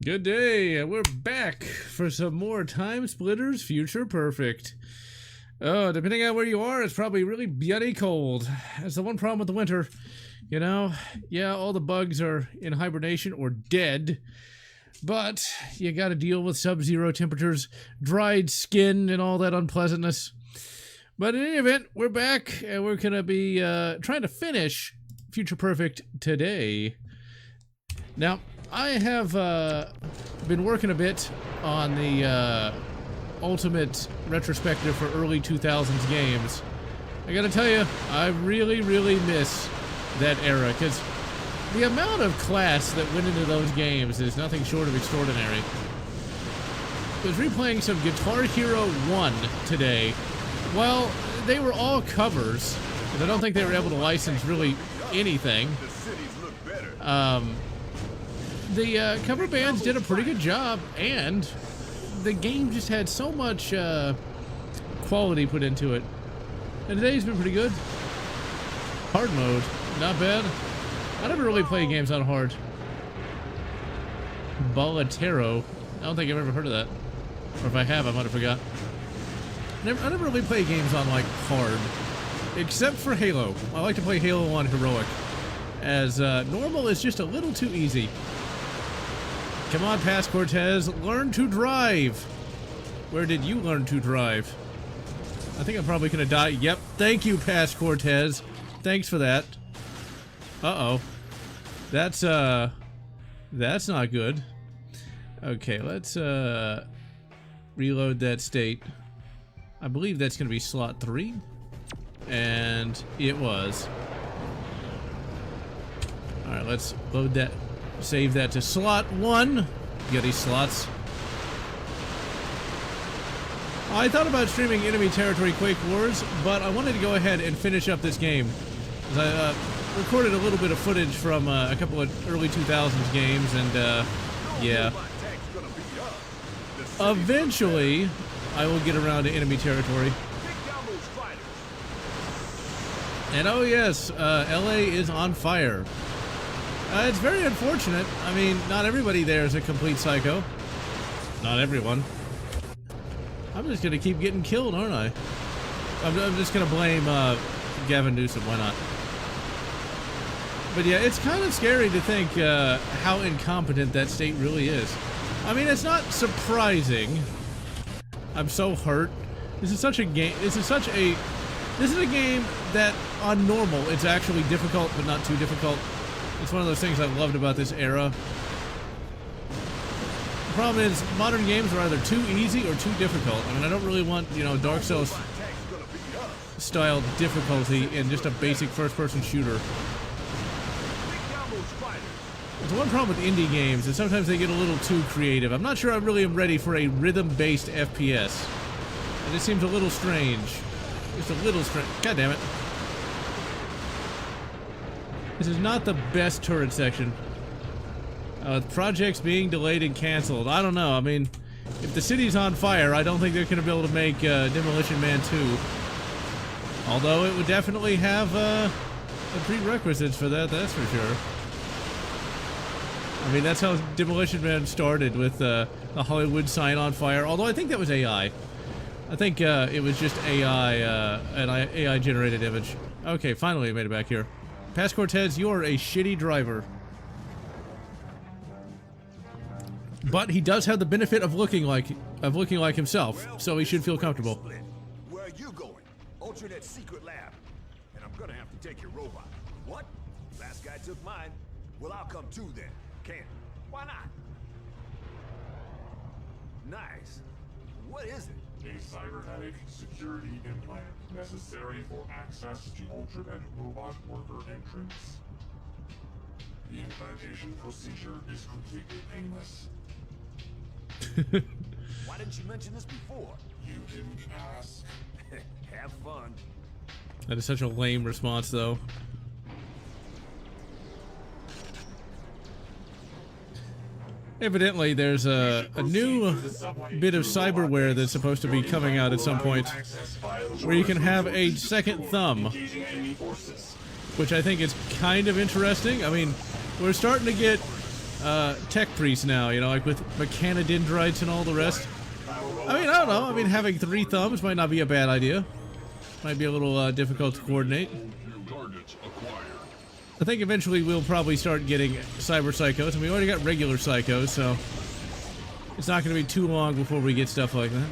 Good day, and we're back for some more TimeSplitters Future Perfect. Oh, depending on where you are, it's probably really bloody cold. That's the one problem with the winter. You know, yeah, all the bugs are in hibernation or dead, but you gotta deal with sub-zero temperatures, dried skin, and all that unpleasantness. But in any event, we're back, and we're gonna be trying to finish Future Perfect today. Now, I have been working a bit on the ultimate retrospective for early 2000s games. I gotta tell you, I really miss that era, because the amount of class that went into those games is nothing short of extraordinary. I was replaying some Guitar Hero 1 today. Well, they were all covers, and I don't think they were able to license really anything. The cover bands did a pretty good job, and the game just had so much quality put into it. And today's been pretty good. Hard mode, not bad. I never really play games on hard. Bolletero. I don't think I've ever heard of that. Or if I have, I might have forgot. I never really play games on, like, hard. Except for Halo. I like to play Halo on Heroic. As normal is just a little too easy. Come on, Pass Cortez, learn to drive. Where did you learn to drive? I think I'm probably gonna die. Yep, thank you, Pass Cortez. Thanks for that. Uh-oh. That's not good. Okay, let's, reload that state. I believe that's gonna be slot 3. And it was. Alright, let's load that. Save that to slot 1. Get these slots. I thought about streaming Enemy Territory Quake Wars, but I wanted to go ahead and finish up this game. I recorded a little bit of footage from a couple of early 2000s games, and yeah. Eventually, I will get around to Enemy Territory. And oh yes, LA is on fire. It's very unfortunate. I mean, not everybody there is a complete psycho. Not everyone. I'm just gonna keep getting killed, aren't I? I'm just gonna blame Gavin Newsom. Why not? But yeah, it's kind of scary to think how incompetent that state really is. I mean, it's not surprising. I'm so hurt. This is such a game. This is a game that on normal it's actually difficult, but not too difficult. It's one of those things I've loved about this era. The problem is, modern games are either too easy or too difficult. I mean, I don't really want, you know, Dark Souls style difficulty in just a basic first-person shooter. The one problem with indie games is sometimes they get a little too creative. I'm not sure I really am ready for a rhythm-based FPS. And it seems a little strange. Just a little strange. God damn it. This is not the best turret section. Projects being delayed and canceled. I don't know. I mean, if the city's on fire, I don't think they're going to be able to make Demolition Man 2. Although it would definitely have the prerequisites for that, that's for sure. I mean, that's how Demolition Man started, with the Hollywood sign on fire. Although I think that was AI. I think it was just AI, an AI-generated image. Okay, finally I made it back here. Pass Cortez, you're a shitty driver. But he does have the benefit of looking like himself, so he should feel comfortable. Where are you going? Alternate secret lab. And I'm gonna have to take your robot. What? Last guy took mine. Well, I'll come too then. Can't. Why not? Nice. What is it? A cybernetic security implant necessary for access to Ultraman robot worker entrance. The implantation procedure is completely painless. Why didn't you mention this before? You didn't ask. Have fun. That is such a lame response, though. Evidently, there's a new bit of cyberware that's supposed to be coming out at some point, where you can have a second thumb, which I think is kind of interesting. I mean, we're starting to get tech priest now, you know, like with mechanodendrites and all the rest. I mean, I don't know. I mean, having 3 thumbs might not be a bad idea. Might be a little difficult to coordinate. I think eventually we'll probably start getting cyber psychos, and we already got regular psychos, so it's not going to be too long before we get stuff like that.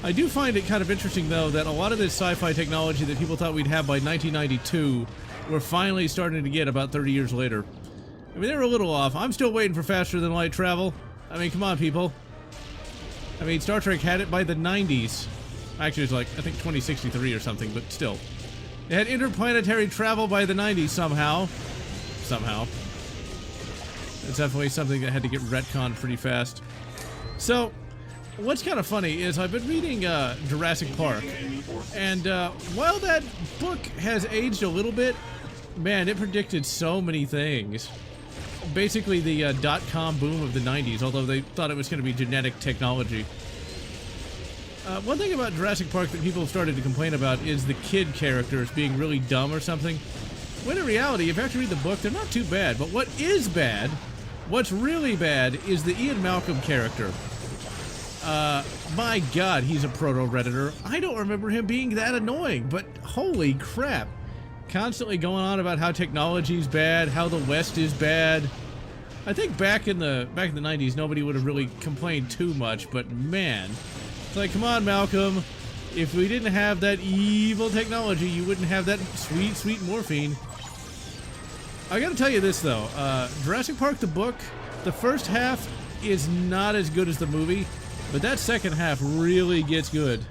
I do find it kind of interesting, though, that a lot of this sci-fi technology that people thought we'd have by 1992, we're finally starting to get about 30 years later. I mean, they're a little off. I'm still waiting for faster than light travel. I mean, come on, people. I mean, Star Trek had it by the 90s. Actually, it's like, I think 2063 or something, but still. It had interplanetary travel by the 90s somehow. Somehow. It's definitely something that had to get retconned pretty fast. So, what's kind of funny is I've been reading Jurassic Park, and while that book has aged a little bit, man, it predicted so many things. Basically the dot-com boom of the 90s, although they thought it was going to be genetic technology. One thing about Jurassic Park that people have started to complain about is the kid characters being really dumb or something. When in reality, if you actually read the book, they're not too bad. But what is bad, what's really bad, is the Ian Malcolm character. My God, he's a proto-redditor. I don't remember him being that annoying, but holy crap. Constantly going on about how technology's bad, how the West is bad. I think back in the 90s, nobody would have really complained too much, but man, it's like, come on, Malcolm. If we didn't have that evil technology, you wouldn't have that sweet, sweet morphine. I gotta tell you this, though. Jurassic Park, the book, the first half is not as good as the movie, but that second half really gets good.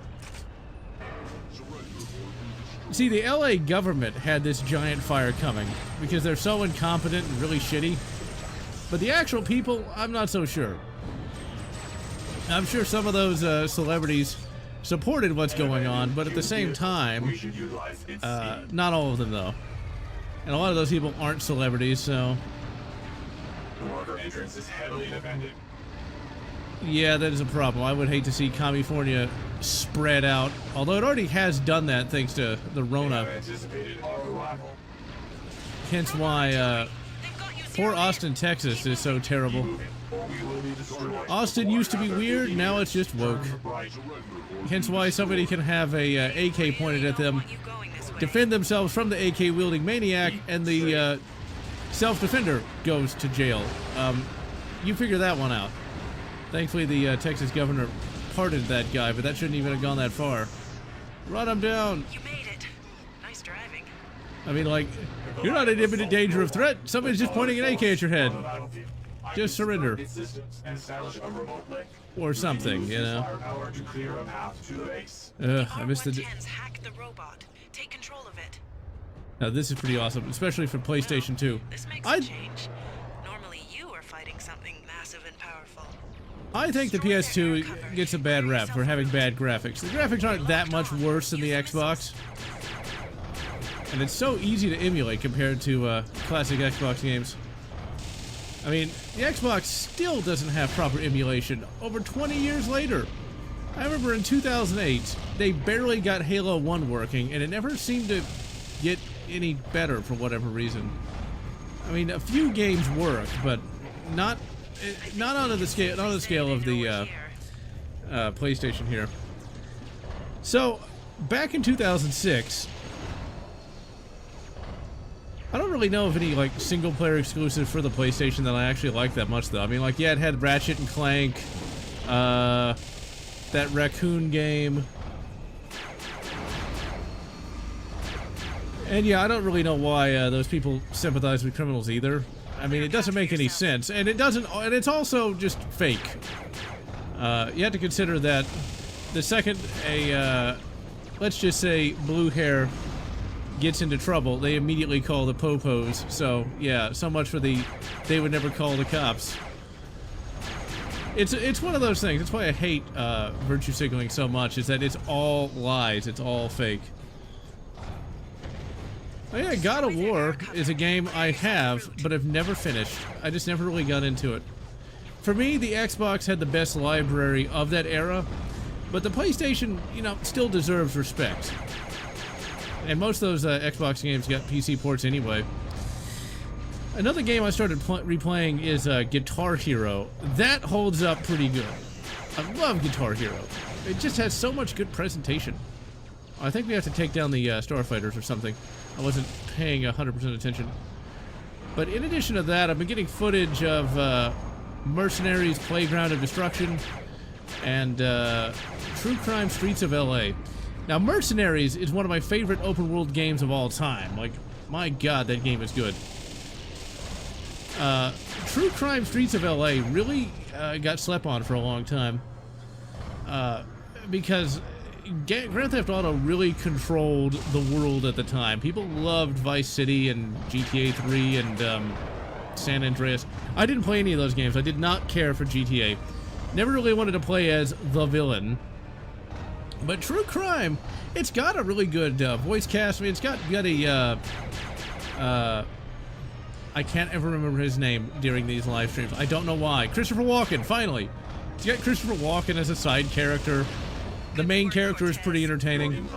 See, the LA government had this giant fire coming because they're so incompetent and really shitty. But the actual people, I'm not so sure. I'm sure some of those celebrities supported what's going on, but at the same time, not all of them, though. And a lot of those people aren't celebrities, so... The water entrance is heavily defended. Yeah, that is a problem. I would hate to see California spread out, although it already has done that thanks to the Rona. Hence why poor Austin, Texas is so terrible. Austin used to be weird, now it's just woke. Hence why somebody can have a AK pointed at them, defend themselves from the AK-wielding maniac, and the self-defender goes to jail. You figure that one out. Thankfully, the Texas governor pardoned that guy, but that shouldn't even have gone that far. Run him down. You made it. Nice driving. I mean, like, you're not in imminent danger of threat. Somebody's just pointing an AK at your head. Just surrender. Or something, you know. I missed the... Hack the robot. Take control of it. Now, this is pretty awesome, especially for PlayStation 2. This makes a change. Normally you are fighting something massive and powerful. I think the PS2 gets a bad rap for having bad graphics. The graphics aren't that much worse than the Xbox. And it's so easy to emulate compared to classic Xbox games. I mean, the Xbox still doesn't have proper emulation over 20 years later. I remember in 2008, they barely got Halo 1 working, and it never seemed to get any better for whatever reason. I mean, a few games work, but not on the scale of the PlayStation here. So, back in 2006, I don't really know of any like single-player exclusive for the PlayStation that I actually like that much, though. I mean, like, yeah, it had Ratchet and Clank, that raccoon game, and yeah, I don't really know why those people sympathize with criminals either. I mean, it doesn't make any sense, and it's also just fake. You have to consider that the second let's just say blue hair gets into trouble, they immediately call the popos. So yeah, so much for they would never call the cops. It's one of those things. That's why I hate virtue signaling so much, is that it's all lies, it's all fake. Oh yeah, God of War is a game I have, but I've never finished. I just never really got into it. For me, the Xbox had the best library of that era, but the PlayStation, you know, still deserves respect. And most of those Xbox games got PC ports anyway. Another game I started replaying is Guitar Hero. That holds up pretty good. I love Guitar Hero. It just has so much good presentation. I think we have to take down the Starfighters or something. I wasn't paying 100% attention. But in addition to that, I've been getting footage of Mercenaries Playground of Destruction and True Crime Streets of LA. Now, Mercenaries is one of my favorite open world games of all time. Like, my god, that game is good. True Crime Streets of LA really got slept on for a long time. Because Grand Theft Auto really controlled the world at the time. People loved Vice City and GTA 3 and San Andreas. I didn't play any of those games. I did not care for GTA. Never really wanted to play as the villain. But True Crime, it's got a really good voice cast. I mean, it's got a I can't ever remember his name during these live streams. I don't know why. Christopher Walken, finally. It's got Christopher Walken as a side character. The main character is pretty entertaining.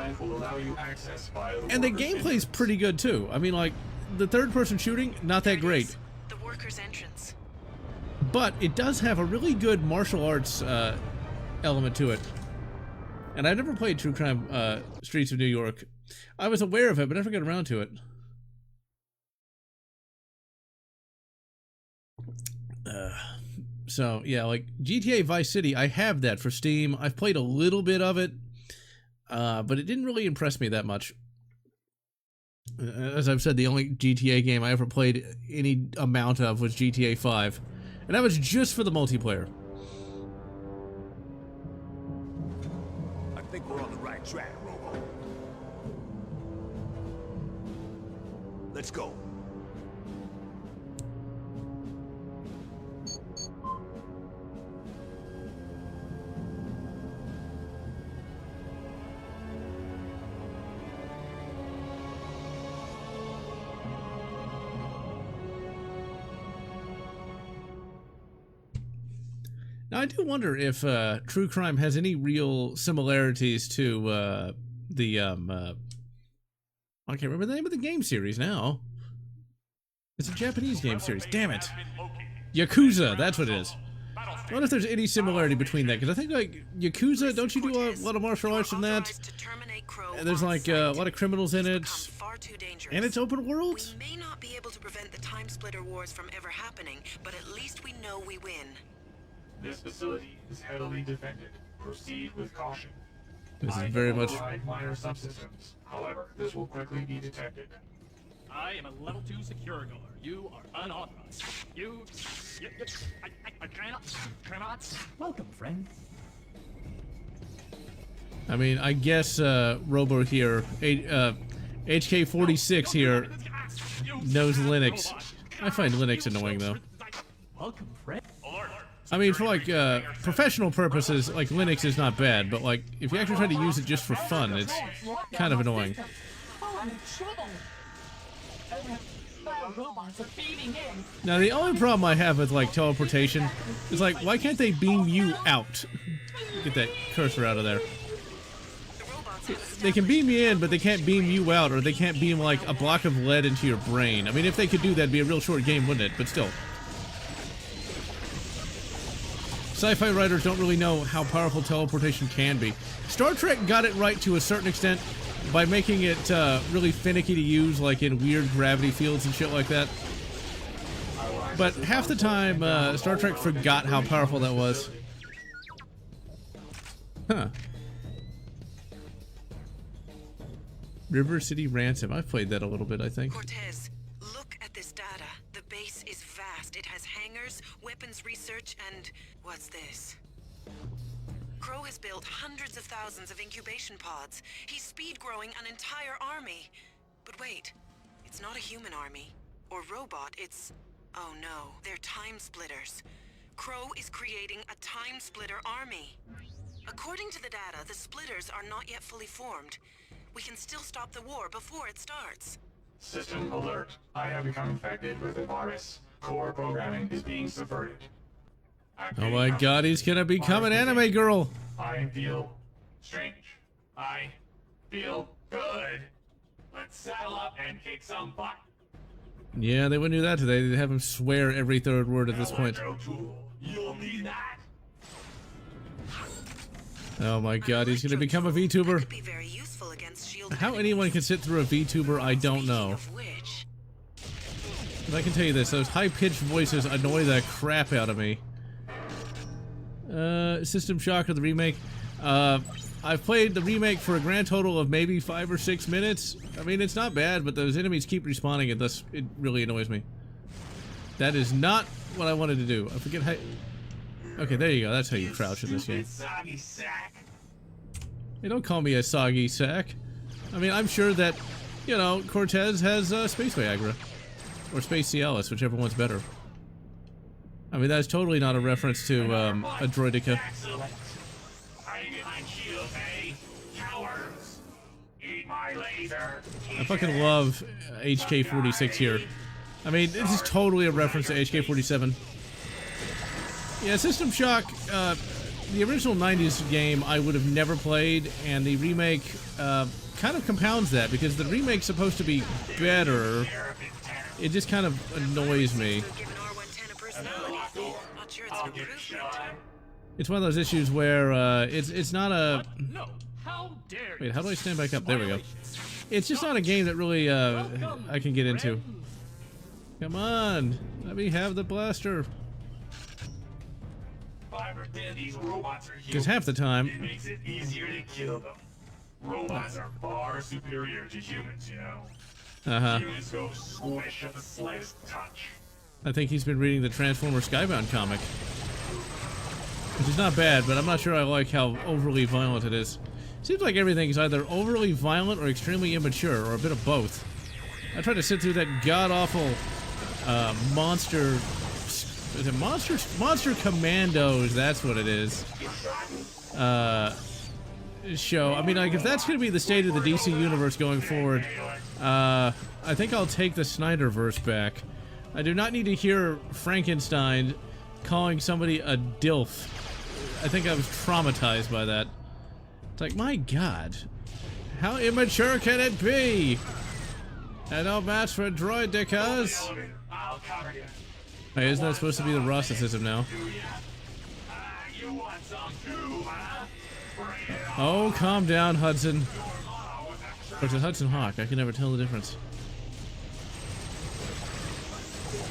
And the gameplay's pretty good too. I mean, like, the third-person shooting, not that great. The workers' entrance. But it does have a really good martial arts element to it. And I never played True Crime Streets of New York. I was aware of it, but never got around to it. So, yeah, like, GTA Vice City, I have that for Steam. I've played a little bit of it, but it didn't really impress me that much. As I've said, the only GTA game I ever played any amount of was GTA 5. And that was just for the multiplayer. I think we're on the right track, Robo. Let's go. Now, I do wonder if True Crime has any real similarities to the I can't remember the name of the game series now. It's a Japanese game series. Damn it. Yakuza, that's what it is. I wonder if there's any similarity between that, because I think, like, Yakuza, don't you do a lot of martial arts in that? And there's, like, a lot of criminals in it. And it's open world? We may not be able to prevent the TimeSplitter wars from ever happening, but at least we know we win. This facility is heavily defended. Proceed with caution. This is very much... minor subsystems. However, this will quickly be detected. I am a level 2 security guard. You are unauthorized. I cannot. Welcome, friend. I mean, I guess, Robo here, HK46 here, knows Linux. I find Linux annoying, though. Welcome, friend. I mean, for, like, professional purposes, like, Linux is not bad, but, like, if you actually try to use it just for fun, it's kind of annoying. Now, the only problem I have with, like, teleportation is, like, why can't they beam you out? Get that cursor out of there. They can beam you in, but they can't beam you out, or they can't beam, like, a block of lead into your brain. I mean, if they could do that, it'd be a real short game, wouldn't it? But still. Sci-fi writers don't really know how powerful teleportation can be. Star Trek got it right to a certain extent by making it really finicky to use, like in weird gravity fields and shit like that. But half the time, Star Trek forgot how powerful that was. Huh. River City Ransom. I've played that a little bit, I think. Cortez, look at this data. The base is vast. It has hangars, weapons research, and what's this? Crow has built hundreds of thousands of incubation pods. He's speed growing an entire army. But wait, it's not a human army. Or robot, it's... oh no, they're TimeSplitters. Crow is creating a TimeSplitter army. According to the data, the splitters are not yet fully formed. We can still stop the war before it starts. System alert. I have become infected with a virus. Core programming is being subverted. Oh my god, he's gonna become an anime girl! I feel strange. I feel good. Let's saddle up and kick some butt. Yeah, they wouldn't do that today. They'd have him swear every third word at this point. You'll need that. Oh my god, he's gonna become a VTuber. Could be very useful against shield How anyone can sit through a VTuber, I don't know. Speaking of which, But I can tell you this, those high-pitched voices annoy the crap out of me. System Shock or the remake. I've played the remake for a grand total of maybe 5 or 6 minutes. I mean, it's not bad, but those enemies keep respawning, and thus it really annoys me. That is not what I wanted to do. I forget how... Okay, there you go. That's how you crouch in this game. Hey, don't call me a soggy sack. I mean, I'm sure that, you know, Cortez has Space Viagra. Or Space Cialis, whichever one's better. I mean, that's totally not a reference to a droidica. I fucking love HK-46 here. I mean, this is totally a reference to HK-47. Yeah, System Shock, the original 90s game I would have never played, and the remake kind of compounds that, because the remake's supposed to be better. It just kind of annoys me. given R110 a personality. Not sure it's an improvement. It's one of those issues where it's not a... No. How dare you? Wait, how do I stand back up? There we go. It's just not a game that really I can get into. Come on, let me have the blaster. Because half the time, It makes it easier to kill them. Robots are far superior to humans, you know. Humans go squish at the slightest touch. I think he's been reading the Transformer Skybound comic, which is not bad, but I'm not sure I like how overly violent it is. Seems like everything is either overly violent or extremely immature, or a bit of both. I tried to sit through that god-awful monster... Is it Monster Commandos? That's what it is. Show. I mean, like, if that's going to be the state of the DC universe going forward, I think I'll take the Snyderverse back. I do not need to hear Frankenstein calling somebody a DILF. I think I was traumatized by that. It's like, my god. How immature can it be? And no match for droid dickas. I'll cover you. Hey, isn't that supposed to be the Rosticism now? You want some too, huh? Bring it on. Oh, calm down, Hudson. Or is it Hudson Hawk? I can never tell the difference.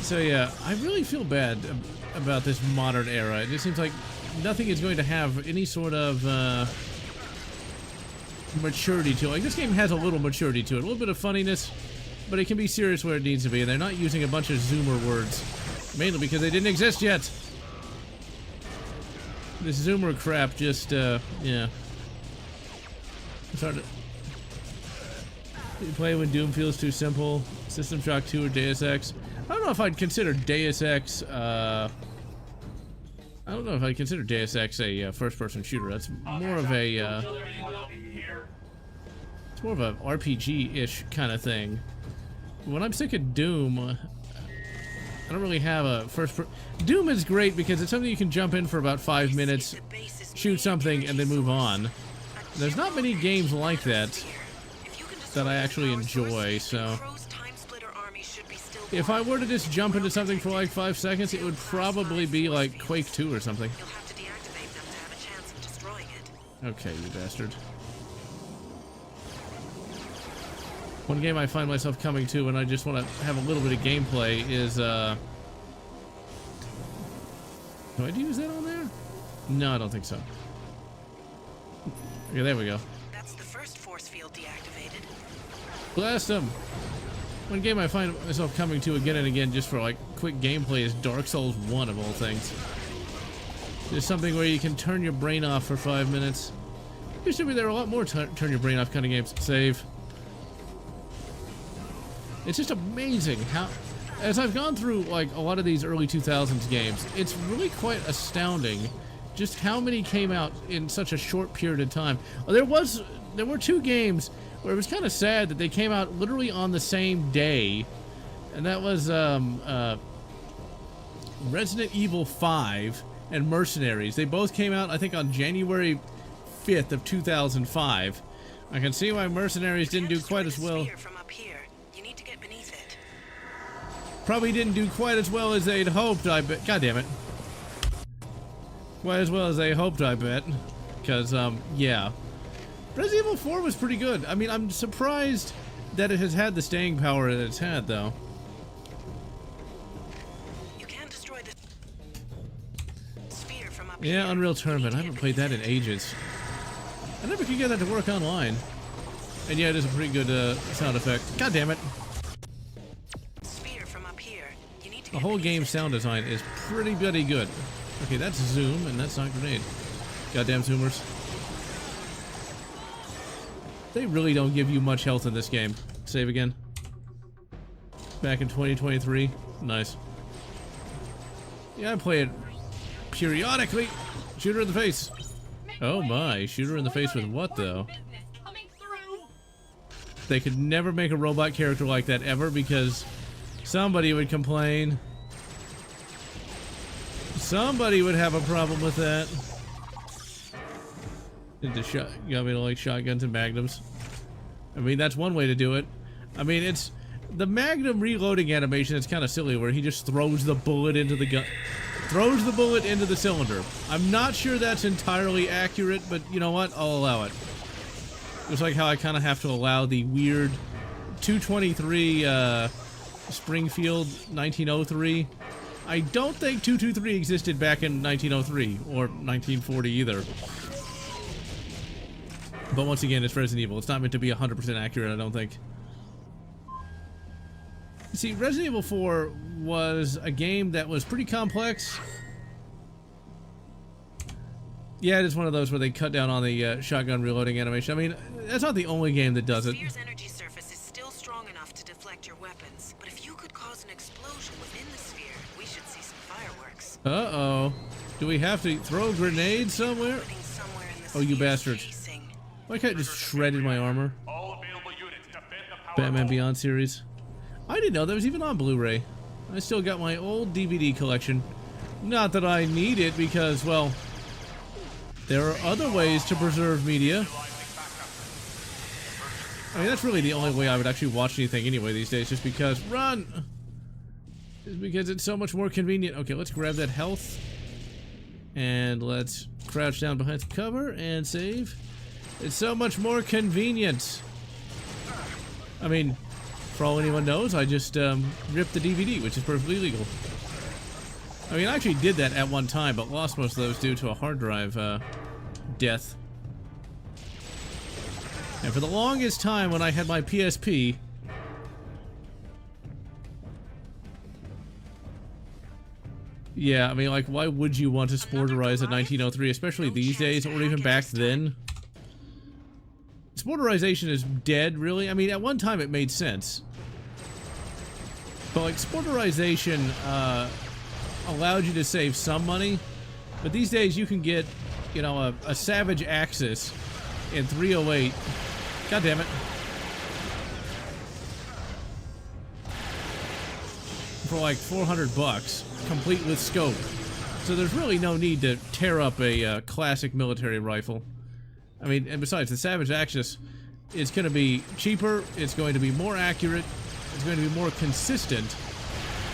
So yeah, I really feel bad about this modern era. It just seems like nothing is going to have any sort of maturity to it. Like, this game has a little maturity to it, a little bit of funniness, but it can be serious where it needs to be, and they're not using a bunch of Zoomer words. Mainly because they didn't exist yet. This Zoomer crap just, yeah. It's hard to... You play when Doom feels too simple. System Shock 2 or Deus Ex. I don't know if I'd consider Deus Ex, I don't know if I'd consider Deus Ex a first-person shooter. That's more of a, it's more of a RPG-ish kind of thing. When I'm sick of Doom... I don't really have a Doom is great because it's something you can jump in for about 5 minutes, shoot something, and then move on. There's not many games like that that I actually enjoy, so... If I were to just jump into something for like 5 seconds, it would probably be like Quake 2 or something. Okay, you bastard. One game I find myself coming to when I just want to have a little bit of gameplay is, do I use that on there? No, I don't think so. Okay, there we go. That's the first force field deactivated. Blast them! One game I find myself coming to again and again just for, like, quick gameplay is Dark Souls 1 of all things. There's something where you can turn your brain off for 5 minutes. Used to be there are a lot more turn your brain off kind of games. Save. It's just amazing how, as I've gone through like a lot of these early 2000s games, it's really quite astounding just how many came out in such a short period of time. There were 2 games where it was kind of sad that they came out literally on the same day, and that was Resident Evil 5 and Mercenaries. They both came out, I think, on January 5th of 2005. I can see why Mercenaries didn't do quite as well. Probably didn't do quite as well as they'd hoped, I bet. God damn it. Quite as well as they hoped, I bet. Because, yeah. Resident Evil 4 was pretty good. I mean, I'm surprised that it has had the staying power that it's had, though. You can't destroy the sphere from up Yeah, here. Unreal Tournament. I haven't played that in ages. I never could get that to work online. And yeah, it is a pretty good sound effect. God damn it. Sphere from up here. You need to The get whole beneath game it. sound design is pretty bloody good. Okay, that's zoom, and that's not grenade. Goddamn zoomers. They really don't give you much health in this game. Save again. Back in 2023. Nice. Yeah, I play it periodically. Shoot her in the face. Oh my, shoot her in the face with what though? They could never make a robot character like that ever because somebody would complain. Somebody would have a problem with that. You got me to like shotguns and magnums. I mean, that's one way to do it. I mean, it's the magnum reloading animation. It's kind of silly where he just throws the bullet into the gun, throws the bullet into the cylinder. I'm not sure that's entirely accurate, but you know what? I'll allow it. It's like how I kind of have to allow the weird 223 Springfield 1903. I don't think 223 existed back in 1903 or 1940 either. But once again, it's Resident Evil. It's not meant to be 100% accurate, I don't think. See, Resident Evil 4 was a game that was pretty complex. Yeah, it is one of those where they cut down on the shotgun reloading animation. I mean, that's not the only game that does it. The sphere's energy surface is still strong enough to deflect your weapons. But if you could cause an explosion within the sphere, we should see some fireworks. Uh-oh. Do we have to throw grenades somewhere? Putting somewhere in the Oh, you sphere's bastards. casing. Why can't I just shredded my armor? All available units defend the power Batman vault. Beyond series. I didn't know that was even on Blu-ray. I still got my old DVD collection. Not that I need it because, well, there are other ways to preserve media. I mean, that's really the only way I would actually watch anything anyway these days, just because, run! Just because it's so much more convenient. Okay, let's grab that health. And let's crouch down behind the cover and save. It's so much more convenient. I mean, for all anyone knows, I just ripped the DVD, which is perfectly legal. I mean, I actually did that at one time, but lost most of those due to a hard drive death. And for the longest time when I had my PSP, yeah, I mean, like, why would you want to sporterize a 1903, especially these days, or even back then? Sporterization is dead, really. I mean, at one time it made sense. But, like, sporterization allowed you to save some money. But these days you can get, you know, a Savage Axis in 308. God damn it. For like $400, complete with scope. So there's really no need to tear up a classic military rifle. I mean, and besides, the Savage Axis is going to be cheaper, it's going to be more accurate, it's going to be more consistent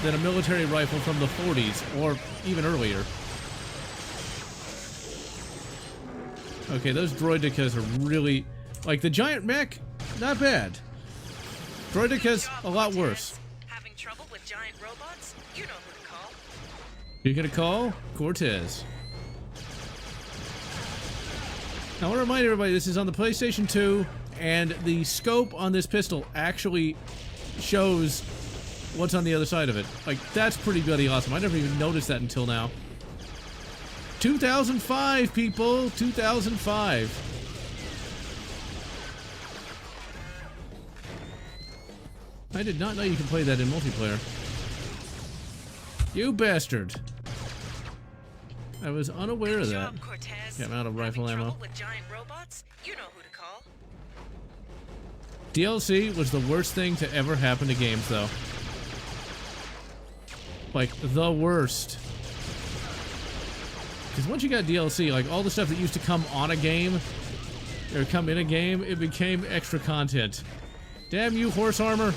than a military rifle from the 40s, or even earlier. Okay, those droidicas are really... Like, the giant mech, not bad. Droidicas, a lot worse. Having trouble with giant robots? You know who to call. You're gonna call Cortez. Now, I want to remind everybody, this is on the PlayStation 2, and the scope on this pistol actually shows what's on the other side of it. Like, that's pretty bloody awesome. I never even noticed that until now. 2005, people! 2005. I did not know you could play that in multiplayer. You bastard! I was unaware of that. Job, Cortez. Yeah, I'm out of rifle Having ammo. trouble with giant robots? You know who to call. DLC was the worst thing to ever happen to games, though. Like, the worst. Because once you got DLC, like, all the stuff that used to come on a game, or come in a game, it became extra content. Damn you, horse armor!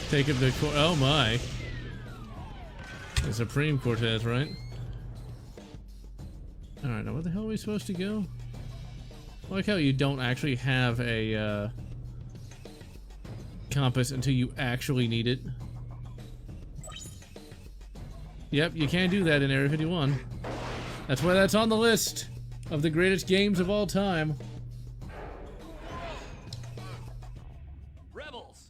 Take him to oh my. The Supreme Cortez, right? Alright, now where the hell are we supposed to go? I like how you don't actually have a compass until you actually need it. Yep, you can do that in Area 51. That's why that's on the list of the greatest games of all time. Rebels!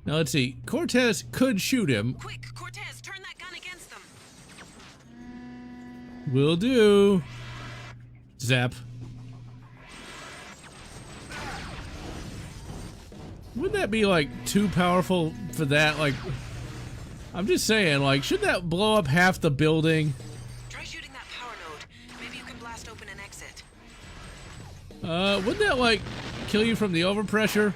Now let's see. Cortez could shoot him. Quick, Cortez, turn that gun against them. Will do. Zap. Wouldn't that be like too powerful for that? Like, I'm just saying, like, should that blow up half the building? Try shooting that power node. Maybe you can blast open an exit. Wouldn't that like kill you from the overpressure?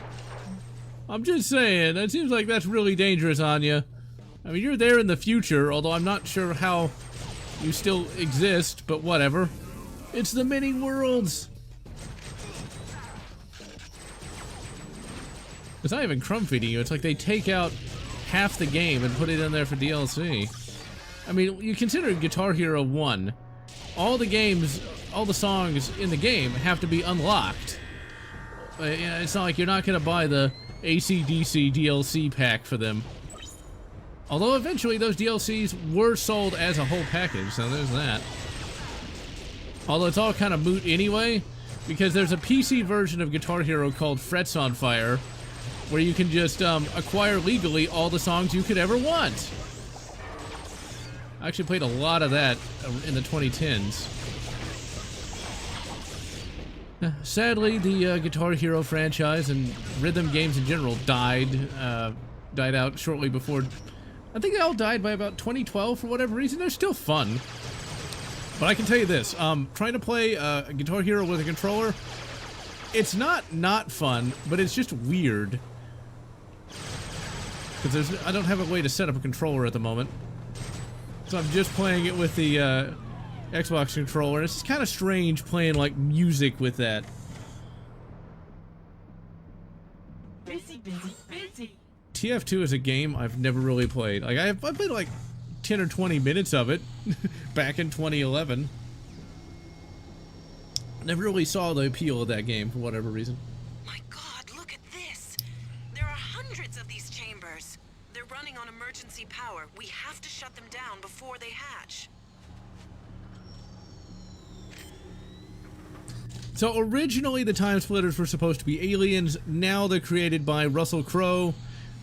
I'm just saying, that seems like that's really dangerous on you. I mean, you're there in the future, although I'm not sure how you still exist, but whatever. It's the many worlds. It's not even crumb feeding you. It's like they take out half the game and put it in there for DLC. I mean, you consider Guitar Hero 1. All the games, all the songs in the game have to be unlocked. Yeah, it's not like you're not going to buy the AC/DC DLC pack for them. Although eventually those DLCs were sold as a whole package, so there's that. Although it's all kind of moot anyway, because there's a PC version of Guitar Hero called Frets on Fire, where you can just acquire legally all the songs you could ever want. I actually played a lot of that in the 2010s. Sadly, the Guitar Hero franchise and rhythm games in general died out shortly before. I think they all died by about 2012 for whatever reason. They're still fun. But I can tell you this, trying to play Guitar Hero with a controller, it's not fun, but it's just weird. Because I don't have a way to set up a controller at the moment. So I'm just playing it with the Xbox controller. It's kind of strange playing like music with that. Busy. TF2 is a game I've never really played. Like I played like 10 or 20 minutes of it back in 2011. Never really saw the appeal of that game for whatever reason. My God, look at this. There are hundreds of these chambers. They're running on emergency power. We have to shut them down before they hatch. So originally the TimeSplitters were supposed to be aliens. Now they're created by Russell Crowe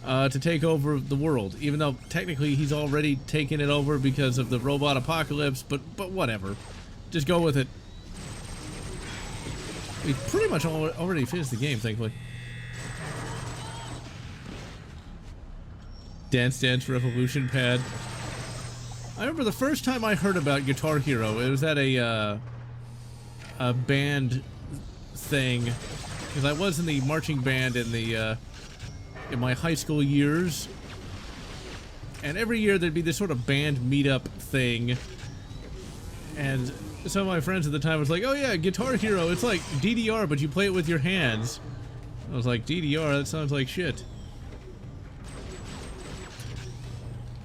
to take over the world. Even though technically he's already taken it over because of the robot apocalypse, but whatever. Just go with it. We've pretty much already finished the game, thankfully. Dance Dance Revolution pad. I remember the first time I heard about Guitar Hero, it was at a band thing, because I was in the marching band in my high school years, and every year there'd be this sort of band meetup thing, and some of my friends at the time was like, oh yeah, Guitar Hero, it's like DDR, but you play it with your hands. I was like, DDR, that sounds like shit.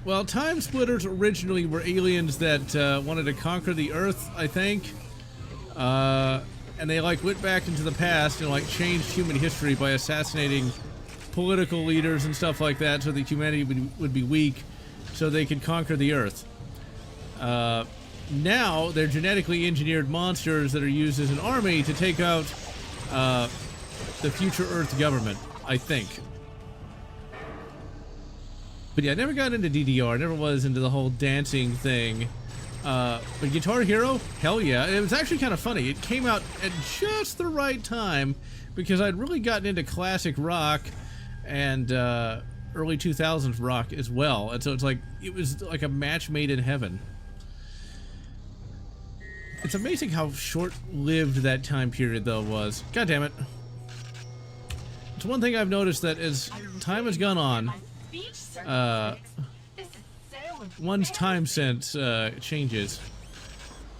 Well, TimeSplitters originally were aliens that wanted to conquer the Earth, I think. And they like went back into the past and like changed human history by assassinating political leaders and stuff like that so that humanity would be weak so they could conquer the Earth. Now they're genetically engineered monsters that are used as an army to take out the future Earth government, I think. But yeah, I never got into DDR, never was into the whole dancing thing. But Guitar Hero, hell yeah. It was actually kind of funny. It came out at just the right time because I'd really gotten into classic rock and early 2000s rock as well. And so it's like, it was like a match made in heaven. It's amazing how short-lived that time period though was. God damn it. It's one thing I've noticed that as time has gone on, one's time sense changes.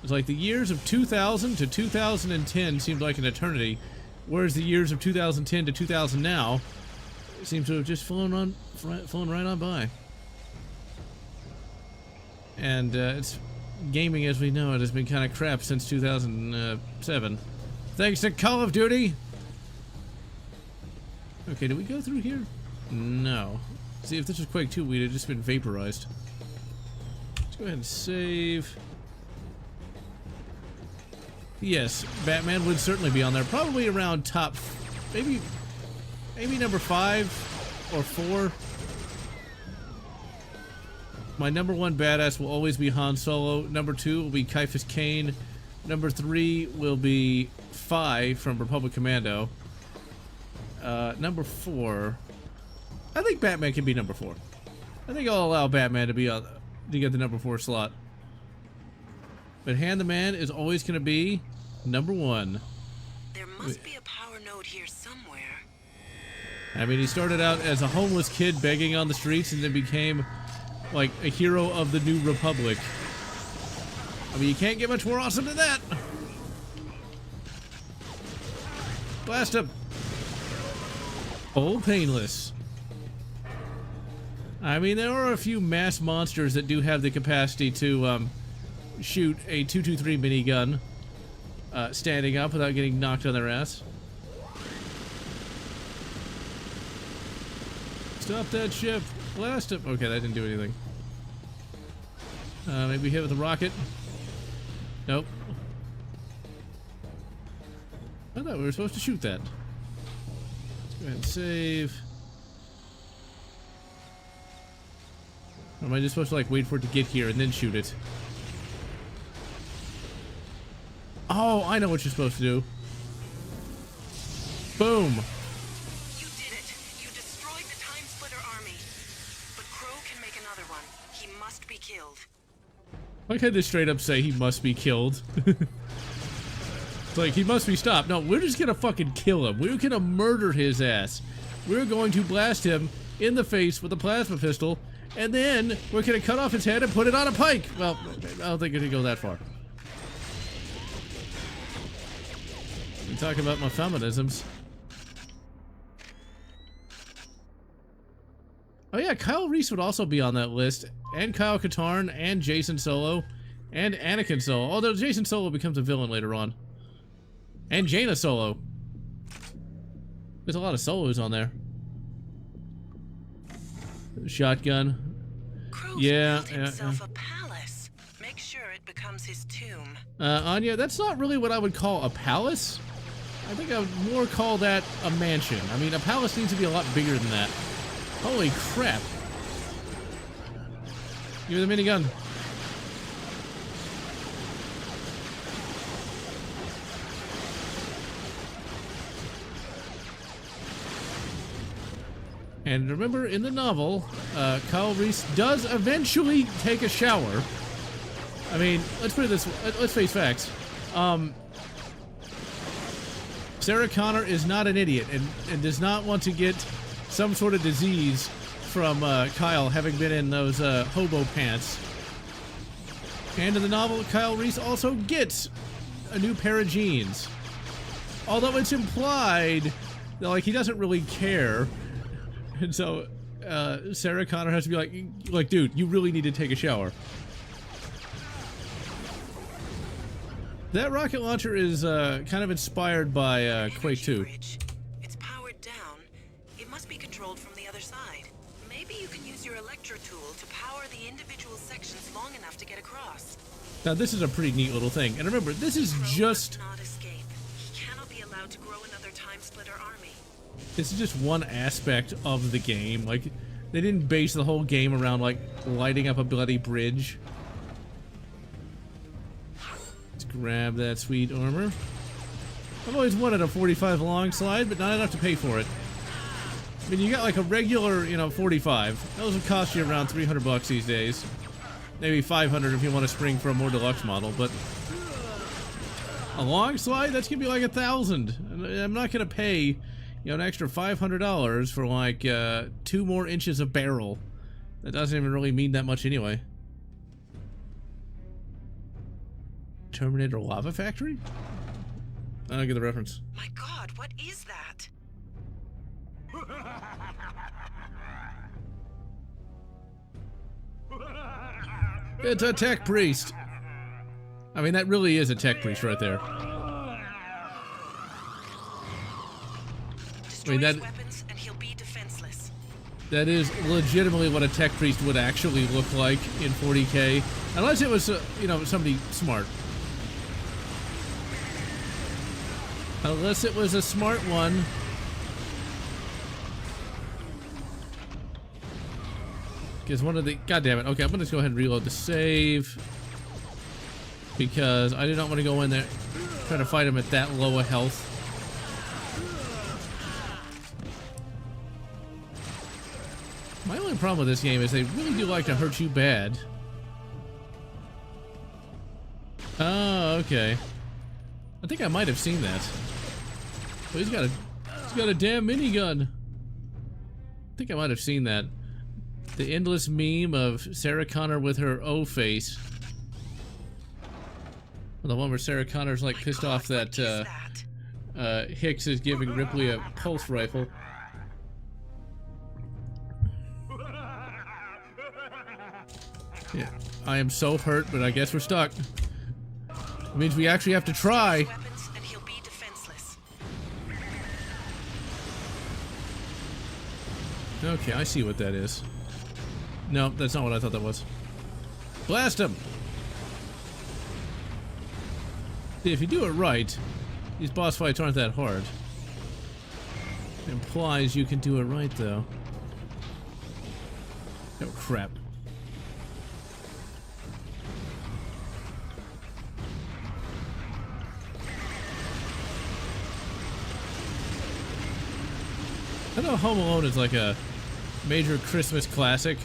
It's like the years of 2000 to 2010 seemed like an eternity, whereas the years of 2010 to 2000 now seem to have just flown right on by. And it's gaming as we know it has been kind of crap since 2007. Thanks to Call of Duty. Okay, did we go through here? No. See, if this was Quake 2, we'd have just been vaporized. Let's go ahead and save. Yes, Batman would certainly be on there. Probably around top, maybe number 5 or 4. My number 1 badass will always be Han Solo. Number 2 will be Caiaphas Cain. Number 3 will be Phi from Republic Commando. Number 4, I think Batman can be number 4. I think I'll allow Batman to be to get the number 4 slot. But Han the Man is always going to be number 1. There must be a power node here somewhere. I mean, he started out as a homeless kid begging on the streets and then became like a hero of the New Republic. I mean, you can't get much more awesome than that. Blast him. Oh, painless. I mean, there are a few mass monsters that do have the capacity to shoot a 223 minigun standing up without getting knocked on their ass. Stop that ship. Blast him. Okay, that didn't do anything. Maybe hit with a rocket. Nope. I thought we were supposed to shoot that. Let's go ahead and save. Or am I just supposed to like wait for it to get here and then shoot it? Oh, I know what you're supposed to do. Boom. You did it. You destroyed the TimeSplitter army. But Crow can make another one. He must be killed. Why can't they straight up say he must be killed? It's like, he must be stopped. No, we're just gonna fucking kill him. We're gonna murder his ass. We're going to blast him in the face with a plasma pistol, and then we're gonna cut off his head and put it on a pike. Well, I don't think it could go that far. I'm talking about my feminisms. Oh yeah, Kyle Reese would also be on that list, and Kyle Katarn, and Jason Solo, and Anakin Solo. Although Jason Solo becomes a villain later on. And Jaina Solo. There's a lot of solos on there. Shotgun. Crow's Yeah, built himself a palace. Make sure it becomes his tomb. Anya, that's not really what I would call a palace. I think I would more call that a mansion. I mean, a palace needs to be a lot bigger than that. Holy crap. Give me the minigun. And remember, in the novel, Kyle Reese does eventually take a shower. I mean, let's put it this way. Let's face facts. Sarah Connor is not an idiot and does not want to get some sort of disease from Kyle having been in those hobo pants. And in the novel, Kyle Reese also gets a new pair of jeans. Although it's implied that, like, he doesn't really care. And so, Sarah Connor has to be like, dude, you really need to take a shower. That rocket launcher is kind of inspired by Quake 2. It's powered down. It must be controlled from the other side. Maybe you can use your electro tool to power the individual sections long enough to get across. Now this is a pretty neat little thing. And remember, this is Crow just... must not escape. He cannot be allowed to grow another TimeSplitter army. This is just one aspect of the game. Like, they didn't base the whole game around, like, lighting up a bloody bridge. Let's grab that sweet armor. I've always wanted a 45 long slide, but not enough to pay for it. I mean, you got, like, a regular, you know, 45. Those would cost you around 300 bucks these days. Maybe 500 if you want to spring for a more deluxe model, but... a long slide? That's gonna be like 1,000. I'm not gonna pay... you know, an extra $500 for like 2 more inches of barrel. That doesn't even really mean that much anyway. Terminator Lava Factory? I don't get the reference. My God, what is that? It's a tech priest. I mean, that really is a tech priest right there. Destroy his weapons and he'll be defenseless. That is legitimately what a tech priest would actually look like in 40K. Unless it was, you know, somebody smart. Unless it was a smart one. Because one of the... God damn it. Okay, I'm going to just go ahead and reload the save. Because I do not want to go in there try to fight him at that low a health. My only problem with this game is they really do like to hurt you bad. Oh, okay. I think I might have seen that. Oh, he's got a damn minigun. I think I might have seen that. The endless meme of Sarah Connor with her O face. The one where Sarah Connor's like pissed off that Hicks is giving Ripley a pulse rifle. Yeah, I am so hurt, but I guess we're stuck. It means we actually have to try. Okay, I see what that is. No, that's not what I thought that was. Blast him! See, if you do it right, these boss fights aren't that hard. It implies you can do it right, though. Oh, crap. I know Home Alone is like a major Christmas classic,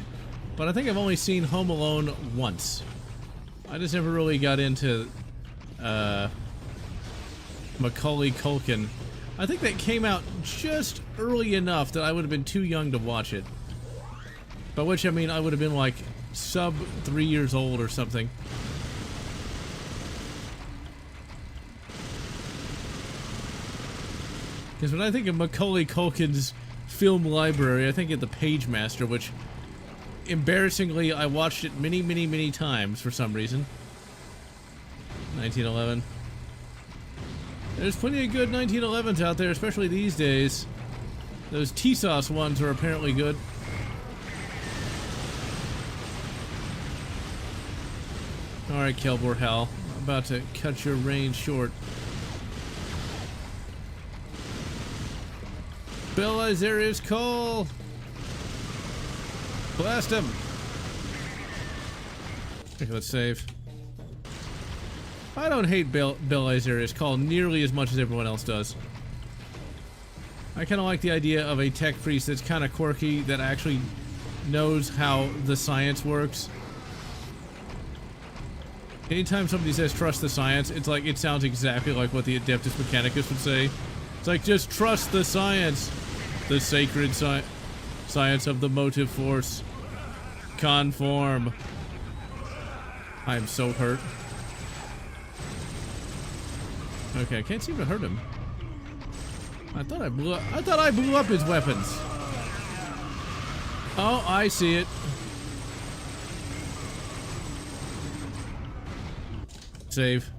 but I think I've only seen Home Alone once. I just never really got into Macaulay Culkin. I think that came out just early enough that I would have been too young to watch it. By which I mean I would have been like sub 3 years old or something. Because when I think of Macaulay Culkin's film library, I think of The Page Master, which, embarrassingly, I watched it many, many, many times for some reason. 1911. There's plenty of good 1911s out there, especially these days. Those T-Sauce ones are apparently good. Alright, Kelbor Hal. I'm about to cut your range short. Bill Isaria's call! Blast him! Okay, let's save. I don't hate Bill Isaria's call nearly as much as everyone else does. I kind of like the idea of a tech priest that's kind of quirky, that actually knows how the science works. Anytime somebody says trust the science, it's like, it sounds exactly like what the Adeptus Mechanicus would say. It's like, just trust the science. The sacred science of the motive force. Conform. I am so hurt. Okay, I can't seem to hurt him. I thought I blew up his weapons. Oh, I see it. Save.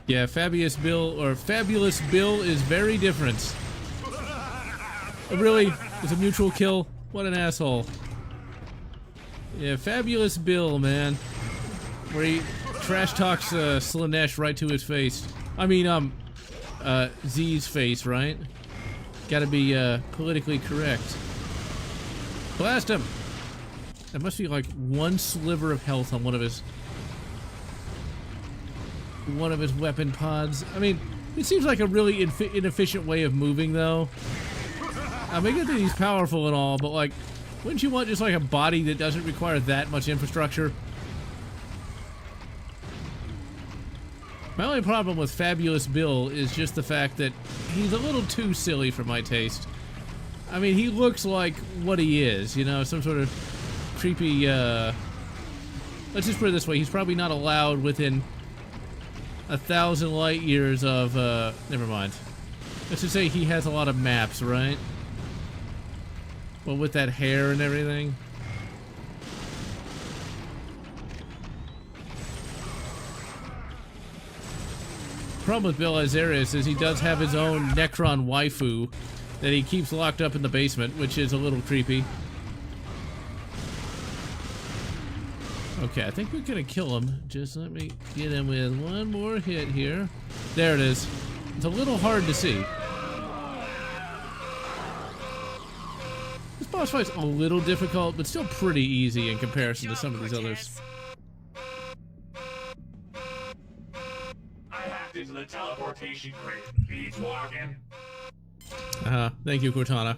Yeah, Fabulous Bill is very different. Oh, really? It's a mutual kill? What an asshole. Yeah, Fabulous Bill, man. Where he trash talks Slanesh right to his face. I mean, Z's face, right? Gotta be, politically correct. Blast him! That must be like one sliver of health on one of his weapon pods. I mean, it seems like a really inefficient way of moving, though. I mean, I get that he's powerful and all, but like, wouldn't you want just like a body that doesn't require that much infrastructure? My only problem with Fabulous Bill is just the fact that he's a little too silly for my taste. I mean, he looks like what he is, you know, some sort of creepy, let's just put it this way, he's probably not allowed within 1,000 light years of, never mind. Let's just say he has a lot of maps, right? Well, with that hair and everything. Problem with Bill Azarius is he does have his own Necron waifu that he keeps locked up in the basement, which is a little creepy. Okay, I think we're gonna kill him. Just let me get him with one more hit here. There it is. It's a little hard to see. This boss fight's a little difficult, but still pretty easy in comparison to some of these others. I hacked into the teleportation crate. He's walking. Thank you, Cortana.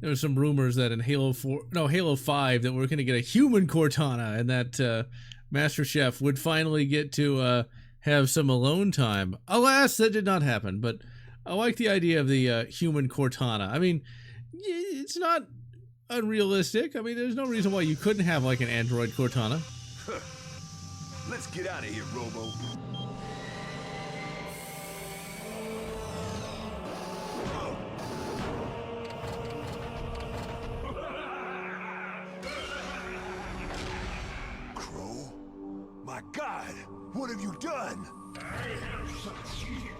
There were some rumors that in Halo 5 that we're going to get a human Cortana and that Master Chef would finally get to have some alone time. Alas, that did not happen, but I like the idea of the human Cortana. I mean, it's not unrealistic. I mean, there's no reason why you couldn't have like an android Cortana. Let's get out of here, Robo. Crow? My God, what have you done? I have succeeded.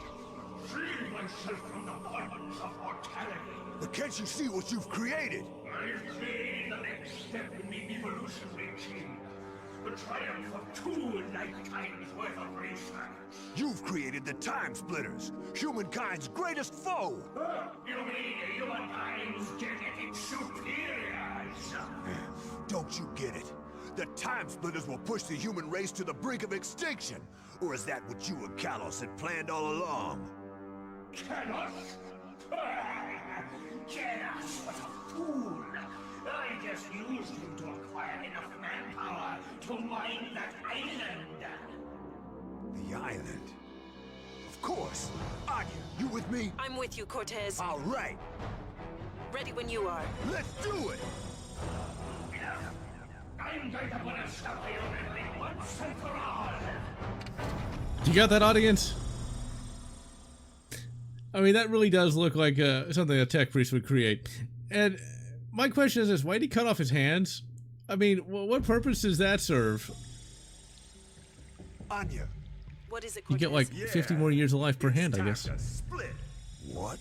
Freeing myself from the bonds of mortality. But can't you see what you've created? I've created the next step in the evolutionary chain. The triumph of 2 lifetimes worth of research. You've created the TimeSplitters, humankind's greatest foe. You mean humankind's genetic superiors? Don't you get it? The TimeSplitters will push the human race to the brink of extinction. Or is that what you and Kalos had planned all along? Kalos? Kalos was a fool. I just used him to acquire enough manpower to mine that island. The island? Of course. Anya, you with me? I'm with you, Cortez. All right. Ready when you are. Let's do it! I'm going to put a stop to your memory once and for all. You got that, audience? I mean, that really does look like something a tech priest would create. And my question is this, why did he cut off his hands? I mean, what purpose does that serve? Anya. What is it, You Cortez? get like 50 more years of life per hand, I guess. Time to split. What?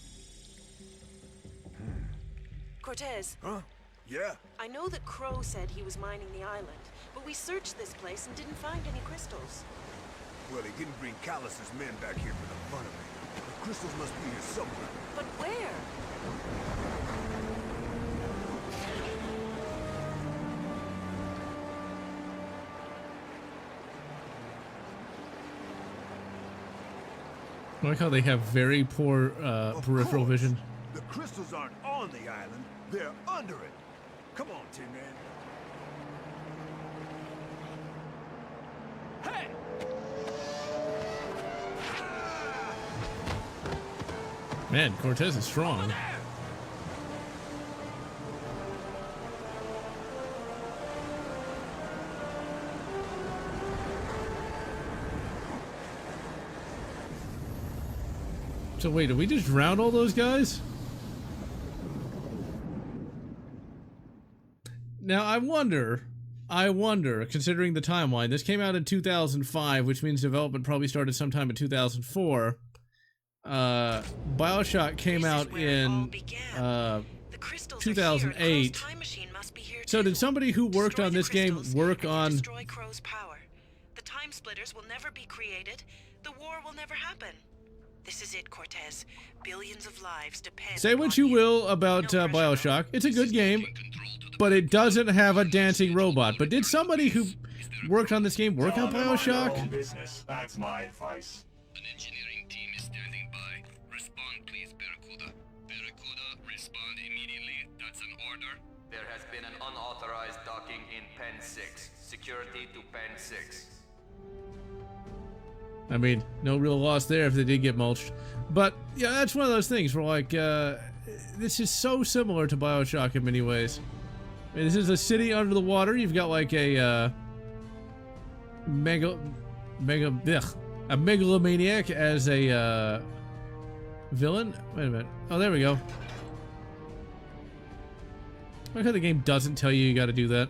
Cortez, Huh? Yeah? I know that Crow said he was mining the island, but we searched this place and didn't find any crystals. Well, he didn't bring Kalos' men back here for the fun of it. The crystals must be here somewhere. But where? I like how they have very poor peripheral course. vision. The crystals aren't on the island, they're under it. Come on, Tin Man. Hey! Man, Cortez is strong. So wait, did we just drown all those guys? Now I wonder, considering the timeline, this came out in 2005, which means development probably started sometime in 2004. BioShock came out in 2008. So did somebody who worked on this game work on... Destroy Crow's power. The TimeSplitters will never be created. The war will never happen. This is it, Cortez. Billions of lives depend. Say what you will about BioShock. It's a good game, but it doesn't have a dancing robot. But did somebody who worked on this game work on BioShock? Business. That's my advice. An engineering team is standing by. Respond, please, Barracuda. Barracuda, respond immediately. That's an order. There has been an unauthorized docking in Pen 6. Security to Pen 6. I mean, no real loss there if they did get mulched. But, yeah, that's one of those things where, like, this is so similar to BioShock in many ways. This is a city under the water. You've got like a a megalomaniac as a villain. Wait a minute. Oh, there we go. I like how the game doesn't tell you got to do that.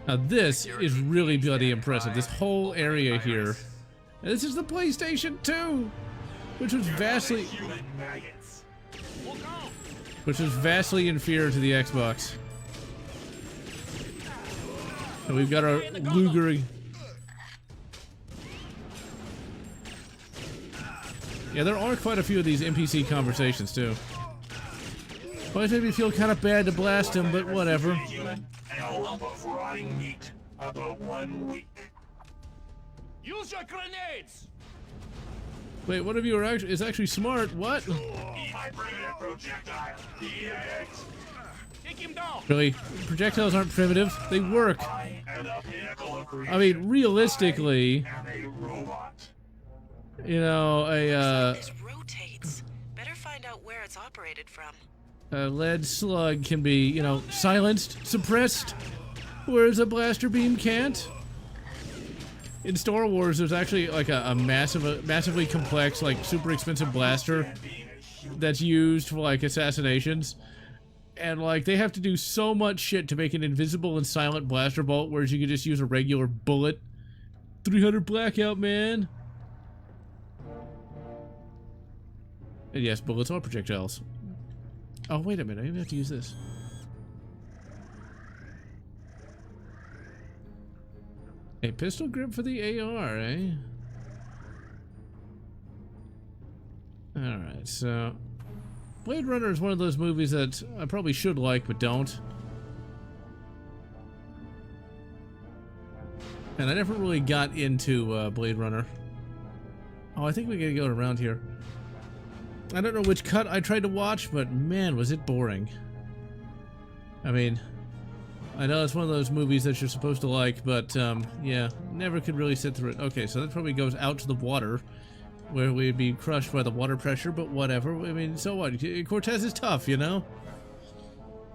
Now this is really bloody impressive. This whole area here. And this is the PlayStation 2, which was vastly inferior to the Xbox. And we've got our Luger. Yeah, there are quite a few of these NPC conversations too. Always made me feel kind of bad to blast him, but whatever. Use your grenades! Wait, one of you is actually smart. What? Take him down! Really? Projectiles aren't primitive. They work. I mean, realistically, you know, This rotates. Better find out where it's operated from. a lead slug can be, you know, silenced, suppressed, whereas a blaster beam can't. In Star Wars, there's actually like a massively complex, like super expensive blaster that's used for like assassinations. And like they have to do so much shit to make an invisible and silent blaster bolt, whereas you could just use a regular bullet. 300 blackout, man. And yes, bullets are projectiles. Oh, wait a minute, I even have to use this. A pistol grip for the AR, eh? Alright, so... Blade Runner is one of those movies that I probably should like, but don't. And I never really got into Blade Runner. Oh, I think we gotta go around here. I don't know which cut I tried to watch, but man, was it boring. I mean... I know it's one of those movies that you're supposed to like, but, yeah, never could really sit through it. Okay, so that probably goes out to the water, where we'd be crushed by the water pressure, but whatever. I mean, so what? Cortez is tough, you know?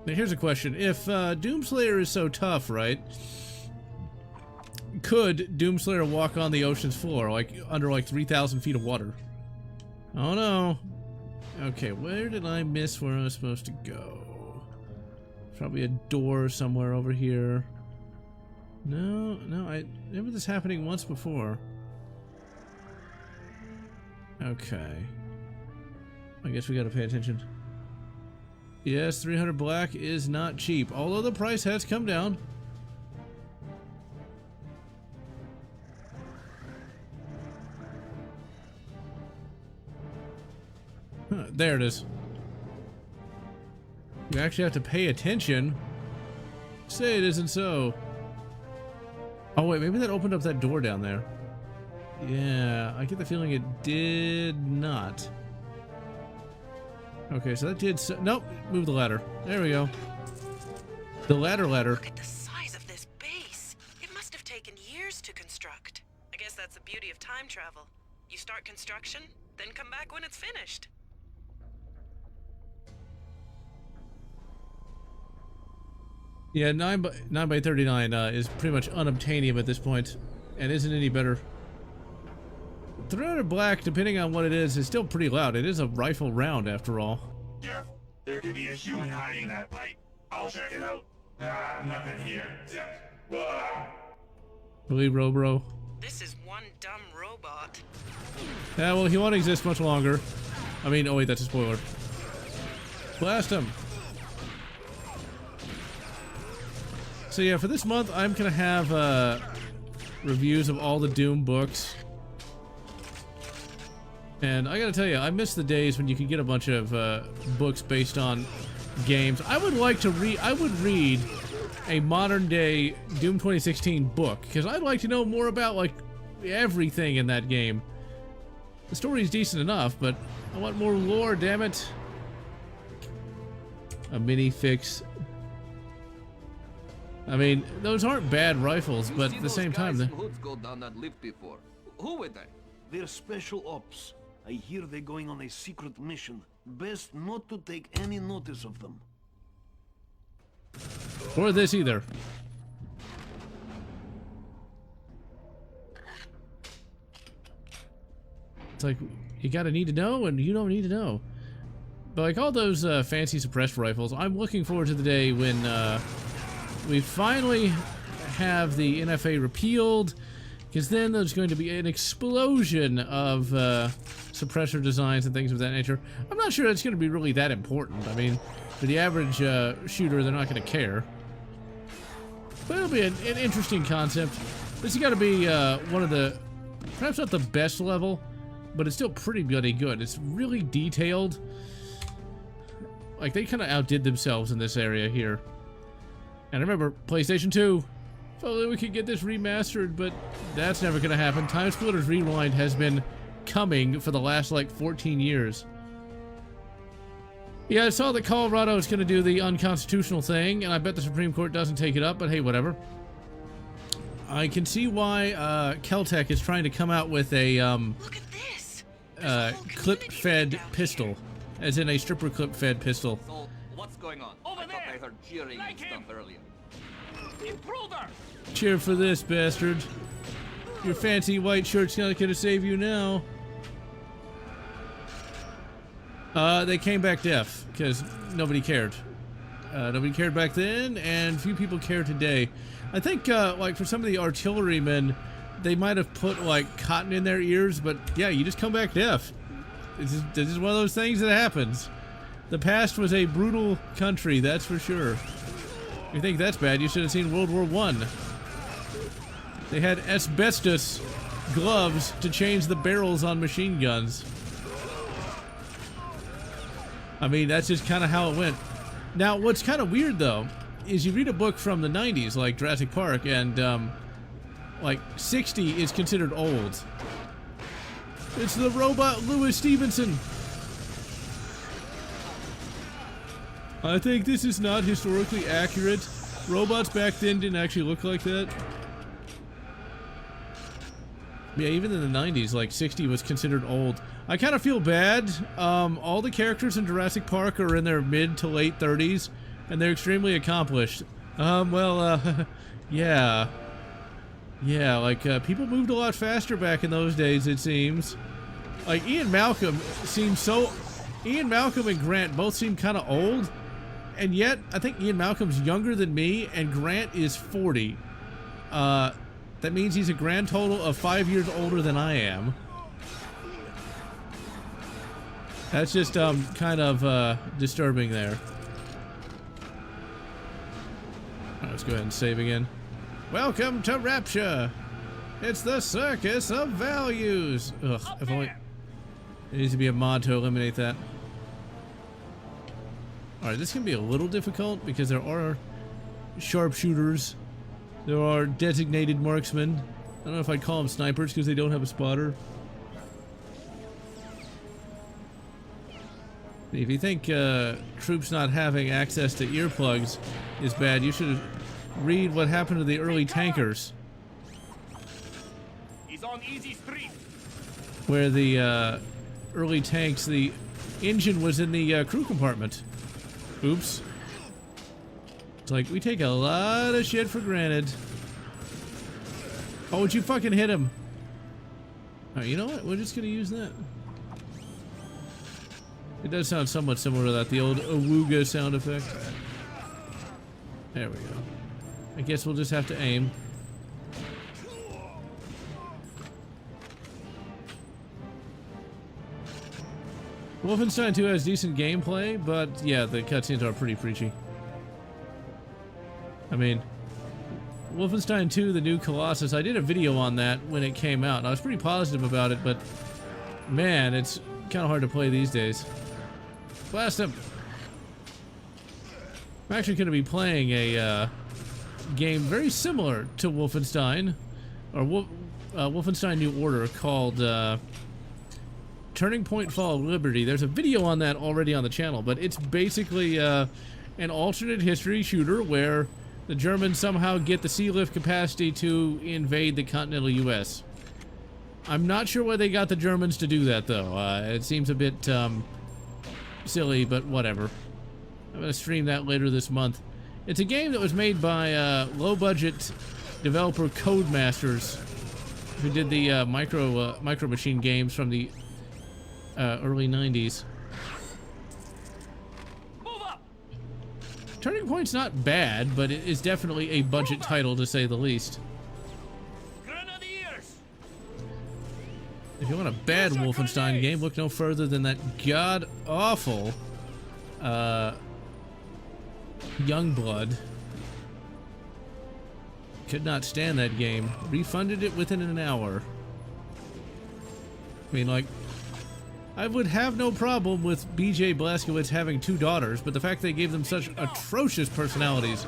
Now, here's a question. If, Doomslayer is so tough, right? Could Doomslayer walk on the ocean's floor, like, under, like, 3,000 feet of water? Oh, no. Okay, where did I miss where I was supposed to go? Probably a door somewhere over here. No, I remember this happening once before. Okay. I guess we gotta pay attention. Yes, 300 black is not cheap, although the price has come down. Huh, there it is. You actually have to pay attention. Say it isn't so. Oh wait, maybe that opened up that door down there. Yeah, I get the feeling it did not. Okay, so that did nope, move the ladder. There we go. The ladder. Look at the size of this base. It must have taken years to construct. I guess that's the beauty of time travel. You start construction, then come back when it's finished. Yeah, 9 by 39 is pretty much unobtainium at this point, and isn't any better. 300 black, depending on what it is still pretty loud. It is a rifle round, after all. Jeff, there could be a human hiding in that pipe. I'll check it out. Nothing here. Really, Robro? This is one dumb robot. Yeah, well, he won't exist much longer. I mean, oh wait, that's a spoiler. Blast him! So yeah, for this month, I'm gonna have reviews of all the Doom books. And I gotta tell you, I miss the days when you could get a bunch of books based on games. I would like to read. I would read a modern day Doom 2016 book because I'd like to know more about like everything in that game. The story's decent enough, but I want more lore. Damn it! A mini fix. I mean, those aren't bad rifles, but at the same time, hoods go down that lift before. Who were they? They're special ops. I hear they're going on a secret mission. Best not to take any notice of them. Or this either. It's like, you gotta need to know, and you don't need to know. But like all those fancy suppressed rifles, I'm looking forward to the day when we finally have the NFA repealed, because then there's going to be an explosion of suppressor designs and things of that nature. I'm not sure it's going to be really that important. I mean, for the average shooter, they're not going to care. But it'll be an interesting concept. This has got to be one of the, perhaps not the best level, but it's still pretty bloody good. It's really detailed. Like, they kind of outdid themselves in this area here. And remember, PlayStation 2. If only we could get this remastered, but that's never going to happen. TimeSplitters Rewind has been coming for the last, like, 14 years. Yeah, I saw that Colorado is going to do the unconstitutional thing, and I bet the Supreme Court doesn't take it up, but hey, whatever. I can see why Keltec is trying to come out with a Look at this. clip-fed pistol, as in a stripper clip-fed pistol. So, what's going on? Over I thought there. I heard cheering Like and stuff him. earlier. Intruder! Cheer for this, bastard. Your fancy white shirt's not gonna save you now. They came back deaf, because nobody cared. Nobody cared back then, and few people care today. I think, like, for some of the artillerymen, they might have put, like, cotton in their ears, but yeah, you just come back deaf. This is one of those things that happens. The past was a brutal country, that's for sure. If you think that's bad, you should have seen World War I. They had asbestos gloves to change the barrels on machine guns. I mean, that's just kind of how it went. Now, what's kind of weird, though, is you read a book from the 90s, like Jurassic Park, and, like, 60 is considered old. It's the robot Louis Stevenson. I think this is not historically accurate. Robots back then didn't actually look like that. Yeah, even in the 90s, like, 60 was considered old. I kind of feel bad. All the characters in Jurassic Park are in their mid to late 30s, and they're extremely accomplished. Yeah. Yeah, like, people moved a lot faster back in those days, it seems. Like, Ian Malcolm and Grant both seem kind of old, and yet, I think Ian Malcolm's younger than me, and Grant is 40. That means he's a grand total of 5 years older than I am. That's just, kind of, disturbing there. Alright, let's go ahead and save again. Welcome to Rapture! It's the circus of values! Ugh, if only... There needs to be a mod to eliminate that. Alright, this can be a little difficult because there are sharpshooters. There are designated marksmen. I don't know if I'd call them snipers because they don't have a spotter. If you think troops not having access to earplugs is bad, you should read what happened to the early tankers. He's on easy street. Where the early tanks, the engine was in the crew compartment. Oops. It's like, we take a lot of shit for granted. Oh, would you fucking hit him? Alright, you know what? We're just gonna use that. It does sound somewhat similar to that, the old awooga sound effect. There we go. I guess we'll just have to aim. Wolfenstein 2 has decent gameplay, but yeah, the cutscenes are pretty preachy. I mean, Wolfenstein 2, the new Colossus, I did a video on that when it came out, and I was pretty positive about it, but man, it's kind of hard to play these days. Blast him! I'm actually going to be playing a game very similar to Wolfenstein, or Wolfenstein New Order, called Turning Point Fall of Liberty. There's a video on that already on the channel, but it's basically an alternate history shooter where the Germans somehow get the sea lift capacity to invade the continental US. I'm not sure why they got the Germans to do that, though. It seems a bit silly, but whatever. I'm going to stream that later this month. It's a game that was made by low-budget developer Codemasters, who did the Micro Machine games from the early 90s. Move up. Turning Point's not bad, but it is definitely a budget title, to say the least. Grenadiers. If you want a bad Wolfenstein game, look no further than that god-awful Youngblood. Could not stand that game. Refunded it within an hour. I mean, like, I would have no problem with BJ Blazkowicz having 2 daughters, but the fact they gave them such atrocious personalities,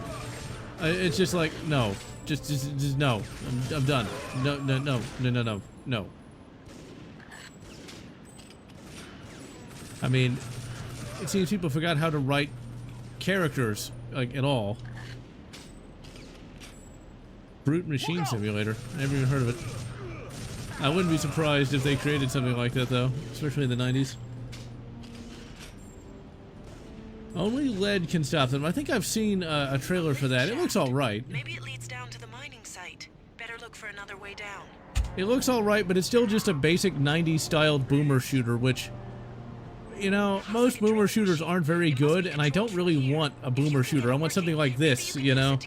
it's just like, no. Just no. I'm done. No. I mean, it seems people forgot how to write characters, like, at all. Brute Machine Simulator. Never even heard of it. I wouldn't be surprised if they created something like that, though, especially in the 90s. Only lead can stop them. I think I've seen a trailer for that. It looks alright. Maybe it leads down to the mining site. Better look for another way down. It looks alright, but it's still just a basic 90s styled boomer shooter, which, you know, most boomer shooters aren't very good, and I don't really want a boomer shooter. I want something like this, you know?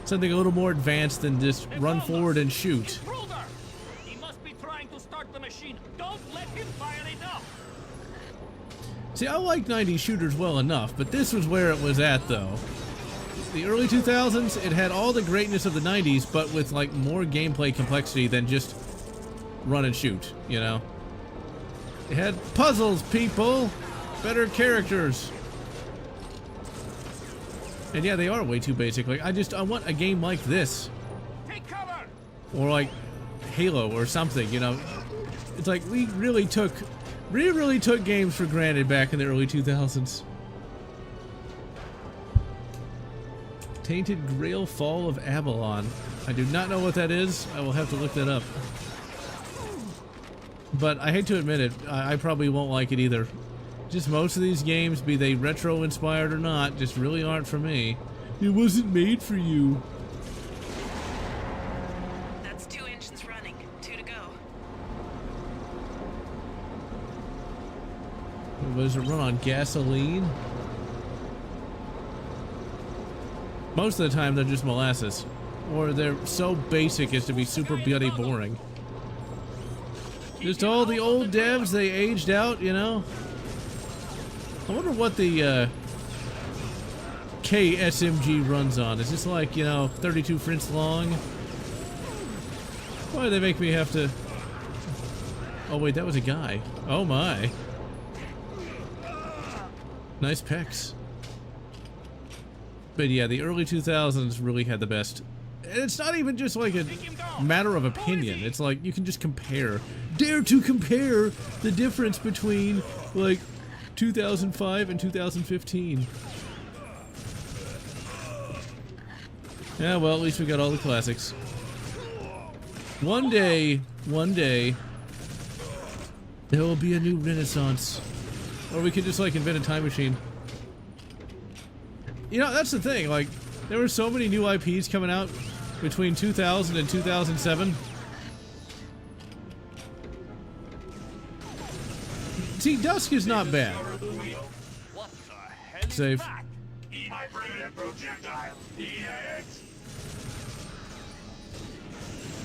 Something a little more advanced than just run forward and shoot. He must be trying to start the machine. Don't let him fire it up. See, I like 90s shooters well enough, but this was where it was at, though. The early 2000s, it had all the greatness of the 90s, but with, like, more gameplay complexity than just run and shoot, you know? It had puzzles, people! Better characters! And yeah, they are way too basic. Like, I want a game like this. Take cover. Or like Halo or something, you know? It's like, we really took games for granted back in the early 2000s. Tainted Grail Fall of Avalon. I do not know what that is. I will have to look that up. But I hate to admit it, I probably won't like it either. Just most of these games, be they retro-inspired or not, just really aren't for me. It wasn't made for you. That's 2 engines running. 2 to go. Was it run on gasoline? Most of the time, they're just molasses. Or they're so basic as to be super bloody boring. Just all the old devs, they aged out, you know? I wonder what the KSMG runs on. Is this like, you know, 32 frints long? Why do they make me have to... Oh wait, that was a guy. Oh my. Nice pecs. But yeah, the early 2000s really had the best. And it's not even just like a matter of opinion. It's like you can just compare. Dare to compare the difference between, like, 2005 and 2015. Yeah, well, at least we got all the classics. One day, there will be a new renaissance. Or we could just, like, invent a time machine. You know, that's the thing, like, there were so many new IPs coming out between 2000 and 2007. See, Dusk is not bad. Save.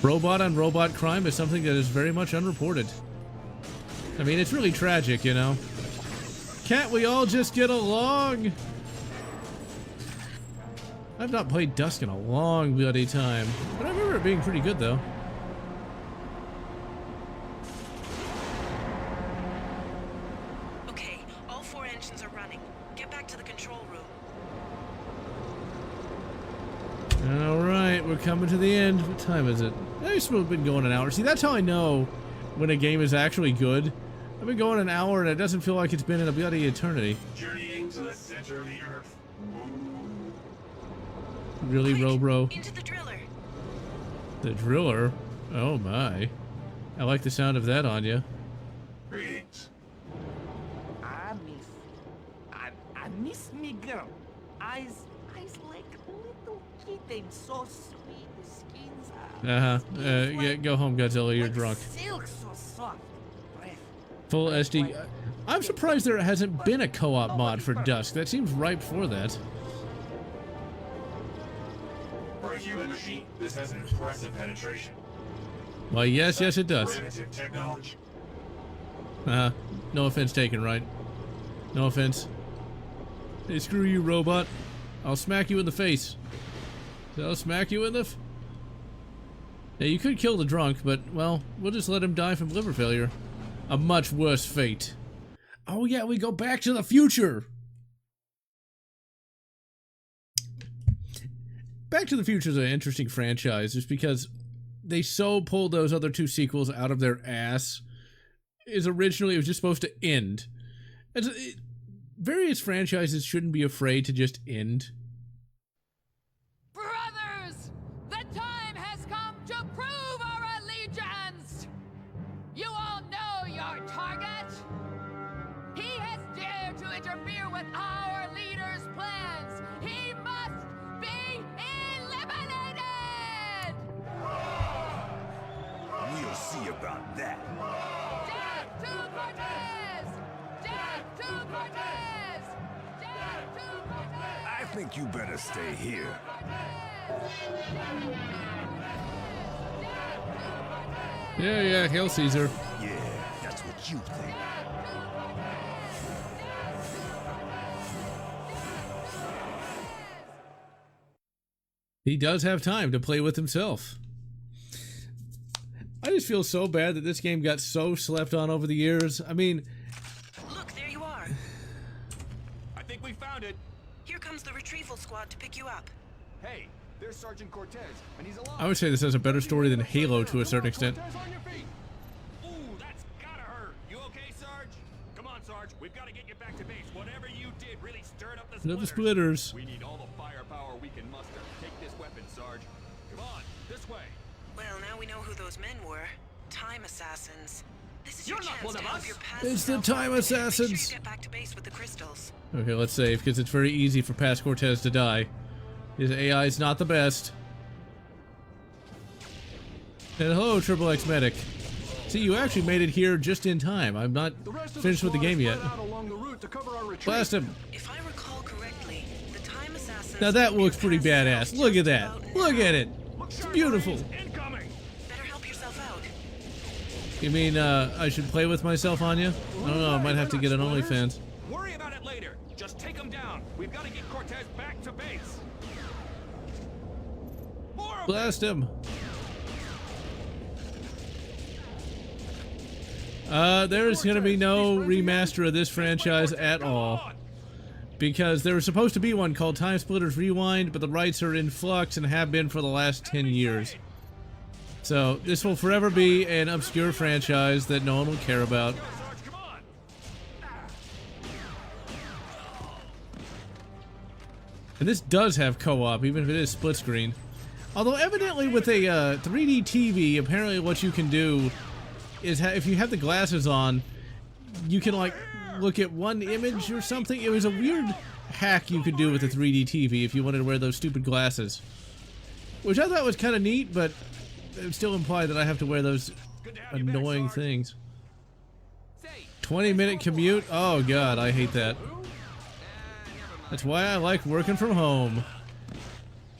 Robot on robot crime is something that is very much unreported. I mean, it's really tragic, you know? Can't we all just get along? I've not played Dusk in a long bloody time, but I remember it being pretty good, though. Okay, all 4 engines are running. Get back to the control room. Alright, we're coming to the end. What time is it? I've been going an hour. See, that's how I know when a game is actually good. I've been going an hour and it doesn't feel like it's been in a bloody eternity. Journeying to the center of the earth. Really, Quick, Robro? into the driller. The driller? Oh my. I like the sound of that on you. Greetings. I miss me girl. Eyes like little kittens, so sweet. Skins are Yeah, go home, Godzilla. You're like drunk. silk, so soft. Breath. Full SD. I'm surprised there hasn't been a co-op mod for Dusk. That seems ripe for that. For a human machine, this has an impressive penetration. Well, yes, it does. Primitive technology. No offense taken, right? No offense. Hey, screw you, robot. I'll smack you in the face. I'll smack you in the Yeah, you could kill the drunk, but, well, we'll just let him die from liver failure. A much worse fate. Oh yeah, we go back to the future! Back to the Future is an interesting franchise, just because they so pulled those other two sequels out of their ass. Originally, it was just supposed to end. Various franchises shouldn't be afraid to just end. Brothers, the time has come to prove our allegiance. You all know your target. He has dared to interfere with our leader's plans. He must be eliminated! We'll see about that. Death to Cortez! Death to Cortez! Death to Cortez! I think you better stay here. Yeah, hail Caesar. Yeah, that's what you think. He does have time to play with himself. I just feel so bad that this game got so slept on over the years. I mean... Look, there you are. I think we found it. Here comes the retrieval squad to pick you up. Hey, there's Sergeant Cortez, and he's alive. I would say this has a better story than Halo to a certain extent. Cortez, on your feet. Ooh, that's gotta hurt. You okay, Sarge? Come on, Sarge. We've got to get you back to base. Whatever you did really stirred up the Another splitters. Splitters. We need all the firepower we can muster. Take this weapon, Sarge. Come on, this way. Well, now we know who those men were. Time assassins. This is You're your not chance one to of help us. your past It's the self Time out. Make Assassins. sure you get back to base with the crystals. Okay, let's save, because it's very easy for past Cortez to die. His AI is not the best. And hello, Triple X Medic. See, you actually made it here just in time. I'm not finished with the game yet. Blast him. If I recall correctly, the Time assassins. Now that looks pretty your past badass. self Look at just that. about Look now. at it. It's beautiful. Incoming. Better help yourself out. You mean, I should play with myself on you? I don't know, I might have to get an OnlyFans. Worry about it later. Just take him down. We've got to get Cortez back to base. More of Blast him. There's gonna be no remaster of this franchise at all. Because there was supposed to be one called TimeSplitters Rewind, but the rights are in flux and have been for the last 10 years. So, this will forever be an obscure franchise that no one will care about. Sarge, come on. And this does have co-op, even if it is split screen. Although evidently with a 3D TV, apparently what you can do is if you have the glasses on, you can like look at one image or something. It was a weird hack you could do with a 3D TV if you wanted to wear those stupid glasses. Which I thought was kind of neat, but it would still imply that I have to wear those annoying things. 20-minute commute? Oh god, I hate that. That's why I like working from home.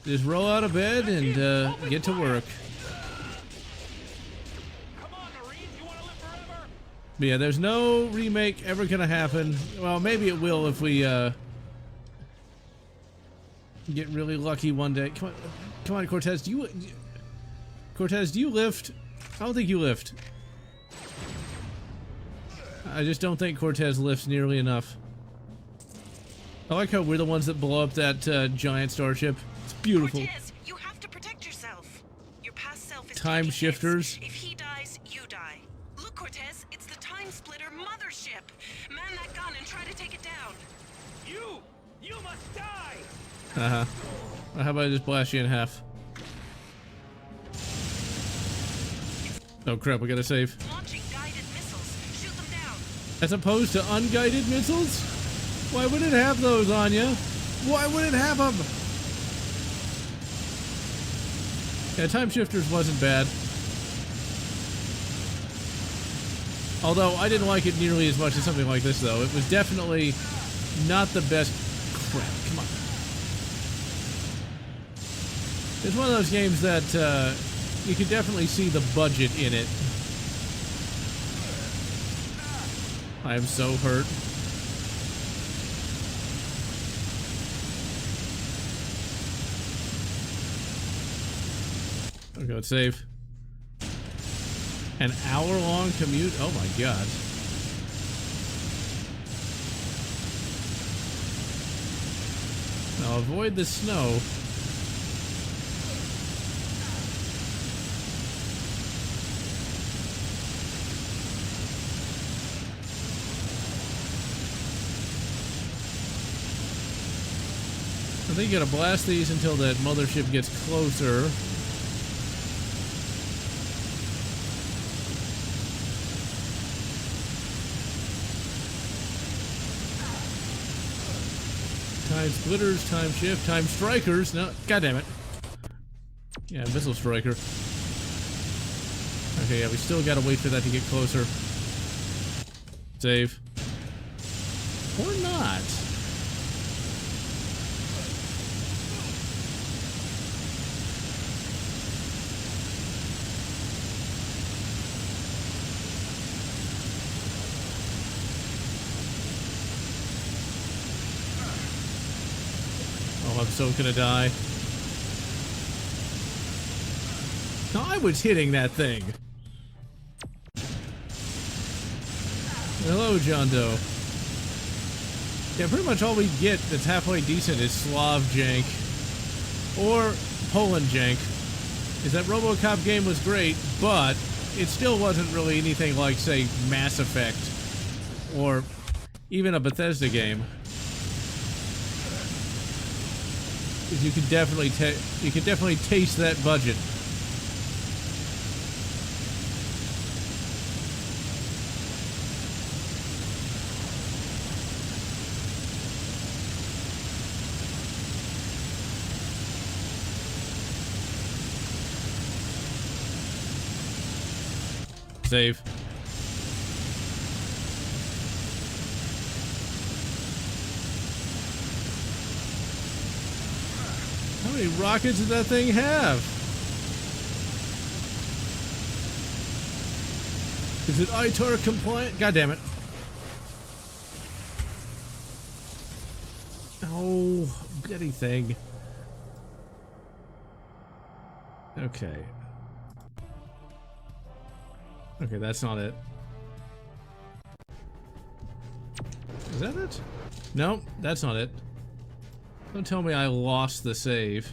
Just roll out of bed and get to work. Come on, Marines. You want to live forever? But yeah, there's no remake ever gonna happen. Well, maybe it will if we get really lucky one day. Come on, Cortez. Do you lift? I don't think you lift. I just don't think Cortez lifts nearly enough. I like how we're the ones that blow up that giant starship. It's beautiful. Cortez, you have to protect yourself. Your past self is Time taking shifters. hits. If he dies, you die. Look, Cortez, it's the Time Splitter mothership. Man that gun and try to take it down. You must die. Uh-huh. Well, how about I just blast you in half? Oh crap, we gotta save. Launching guided missiles. Shoot them down. As opposed to unguided missiles? Why would it have those, Anya? Why would it have them? Yeah, Time Shifters wasn't bad. Although, I didn't like it nearly as much as something like this, though. It was definitely not the best. Crap, come on. It's one of those games that you can definitely see the budget in it. I am so hurt. Okay, let's save. An hour-long commute? Oh my god. Now avoid the snow. I think you gotta blast these until that mothership gets closer. Time splitters, time shift, time strikers. No, goddammit. Yeah, missile striker. Okay, yeah, we still gotta wait for that to get closer. Save. Or not. I'm so gonna die. No, I was hitting that thing. Hello, John Doe. Yeah, pretty much all we get that's halfway decent is Slav jank. Or Poland jank. Is that RoboCop game was great, but it still wasn't really anything like, say, Mass Effect. Or even a Bethesda game. You can definitely taste that budget. Save. How many rockets does that thing have? Is it ITAR compliant? God damn it. Oh, bloody thing. Okay. Okay, that's not it. Is that it? No, that's not it. Don't tell me I lost the save.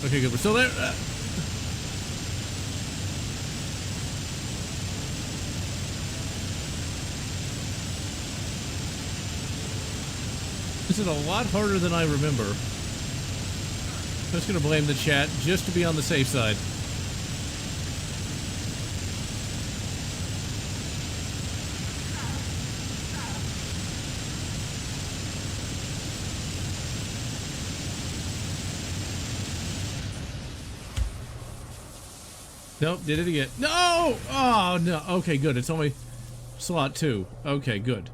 Okay, good. We're still there. This is a lot harder than I remember. I'm just gonna blame the chat just to be on the safe side. Nope, did it again. No! Oh, no. Okay, good. It's only slot 2. Okay, good.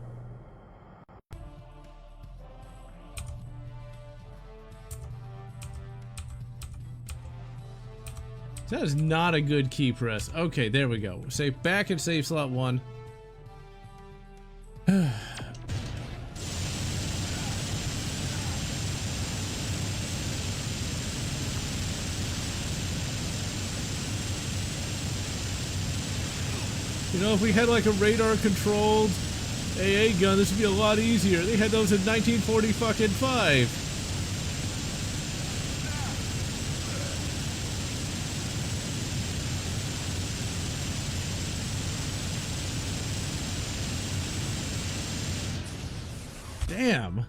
That is not a good key press. Okay, there we go. Save back and save slot 1. You know, if we had like a radar-controlled AA gun, this would be a lot easier. They had those in 1945. Damn.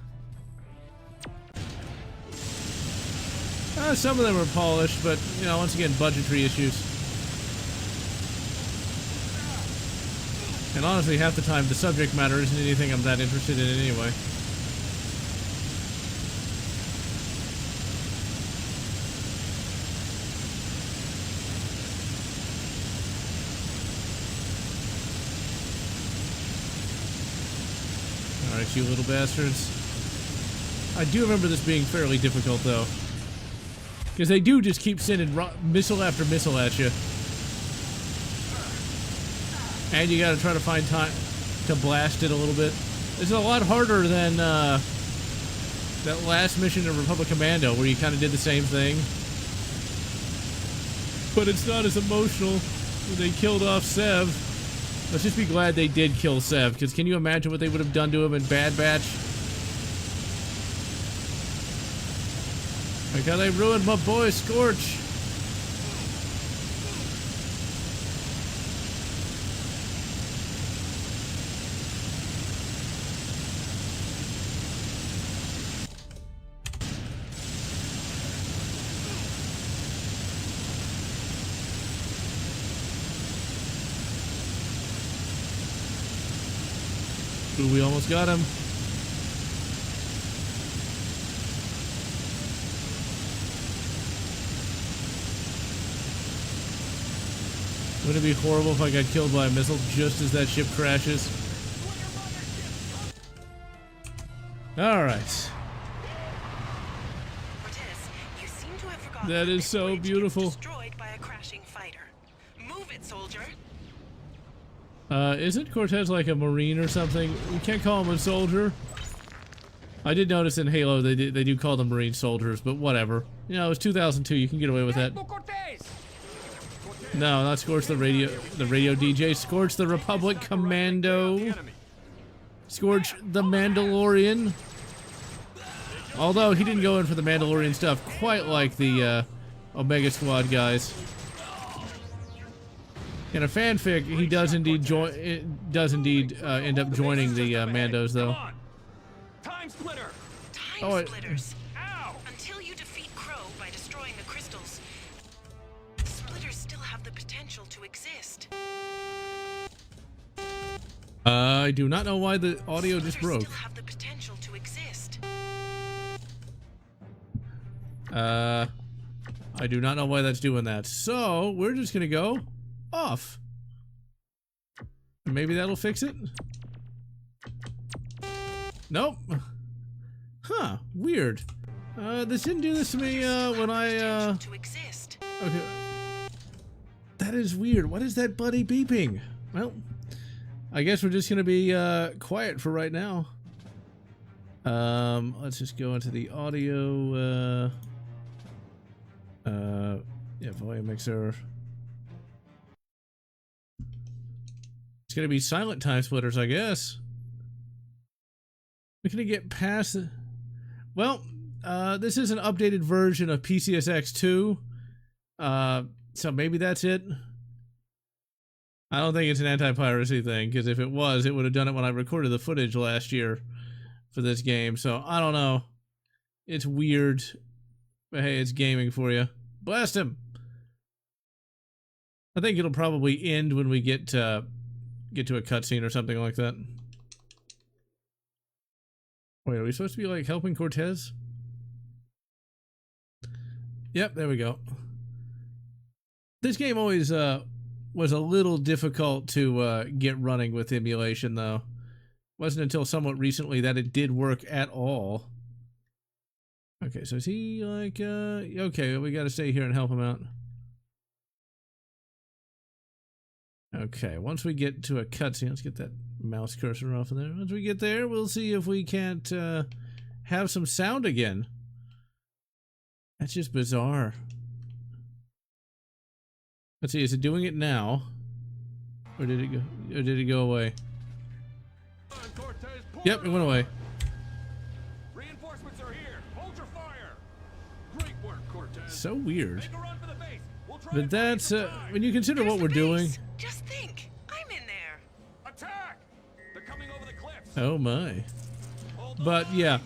Some of them are polished, but, you know, once again, budgetary issues. And honestly, half the time, the subject matter isn't anything I'm that interested in anyway. Alright, you little bastards. I do remember this being fairly difficult, though. Because they do just keep sending missile after missile at you. And you gotta try to find time to blast it a little bit. This is a lot harder than that last mission in Republic Commando where you kind of did the same thing. But it's not as emotional when they killed off Sev. Let's just be glad they did kill Sev, because can you imagine what they would have done to him in Bad Batch? Like how they ruined my boy Scorch. Ooh, we almost got him. Wouldn't it be horrible if I got killed by a missile just as that ship crashes? Alright. That is so beautiful. Destroyed by a crashing fighter. Move it, soldier. Isn't Cortez like a Marine or something? You can't call him a soldier. I did notice in Halo they do call them Marine soldiers, but whatever. You know, it was 2002. You can get away with that. No, not Scorch the radio DJ. Scorch the Republic Commando. Scorch the Mandalorian. Although he didn't go in for the Mandalorian stuff quite like the Omega Squad guys. In a fanfic, he does indeed end up joining the Mandos, though. TimeSplitter. TimeSplitters. Ow! Until you defeat Crow by destroying the crystals, splitters still have the potential to exist. I do not know why the audio just broke. Still have the potential to exist. I do not know why that's doing that. So we're just gonna go off. Maybe that'll fix it. Nope. Huh, weird. This didn't do this to me when I okay. That is weird. What is that bloody beeping? Well, I guess we're just gonna be quiet for right now. Let's just go into the audio yeah, volume mixer. It's gonna be silent TimeSplitters, I guess. We're gonna get past the... Well, this is an updated version of PCSX2. So maybe that's it. I don't think it's an anti-piracy thing, because if it was, it would have done it when I recorded the footage last year for this game. So I don't know. It's weird. But hey, it's gaming for you. Blast him! I think it'll probably end when we get to a cutscene or something like that. Wait, are we supposed to be like helping Cortez? Yep, there we go. This game always was a little difficult to get running with emulation, though. Wasn't until somewhat recently that it did work at all. Okay, so is he like okay, we gotta stay here and help him out. Okay, once we get to a cutscene, let's get that mouse cursor off of there. Once we get there, we'll see if we can't have some sound again. That's just bizarre. Let's see, is it doing it now? Or did it go, away? Yep, it went away. Reinforcements are here. Hold your fire. Great work, Cortez. So weird. Make a run for the base. We'll try But that's when you consider what we're doing. Just think, I'm in there. Attack! They're coming over the cliffs. Oh my. But yeah.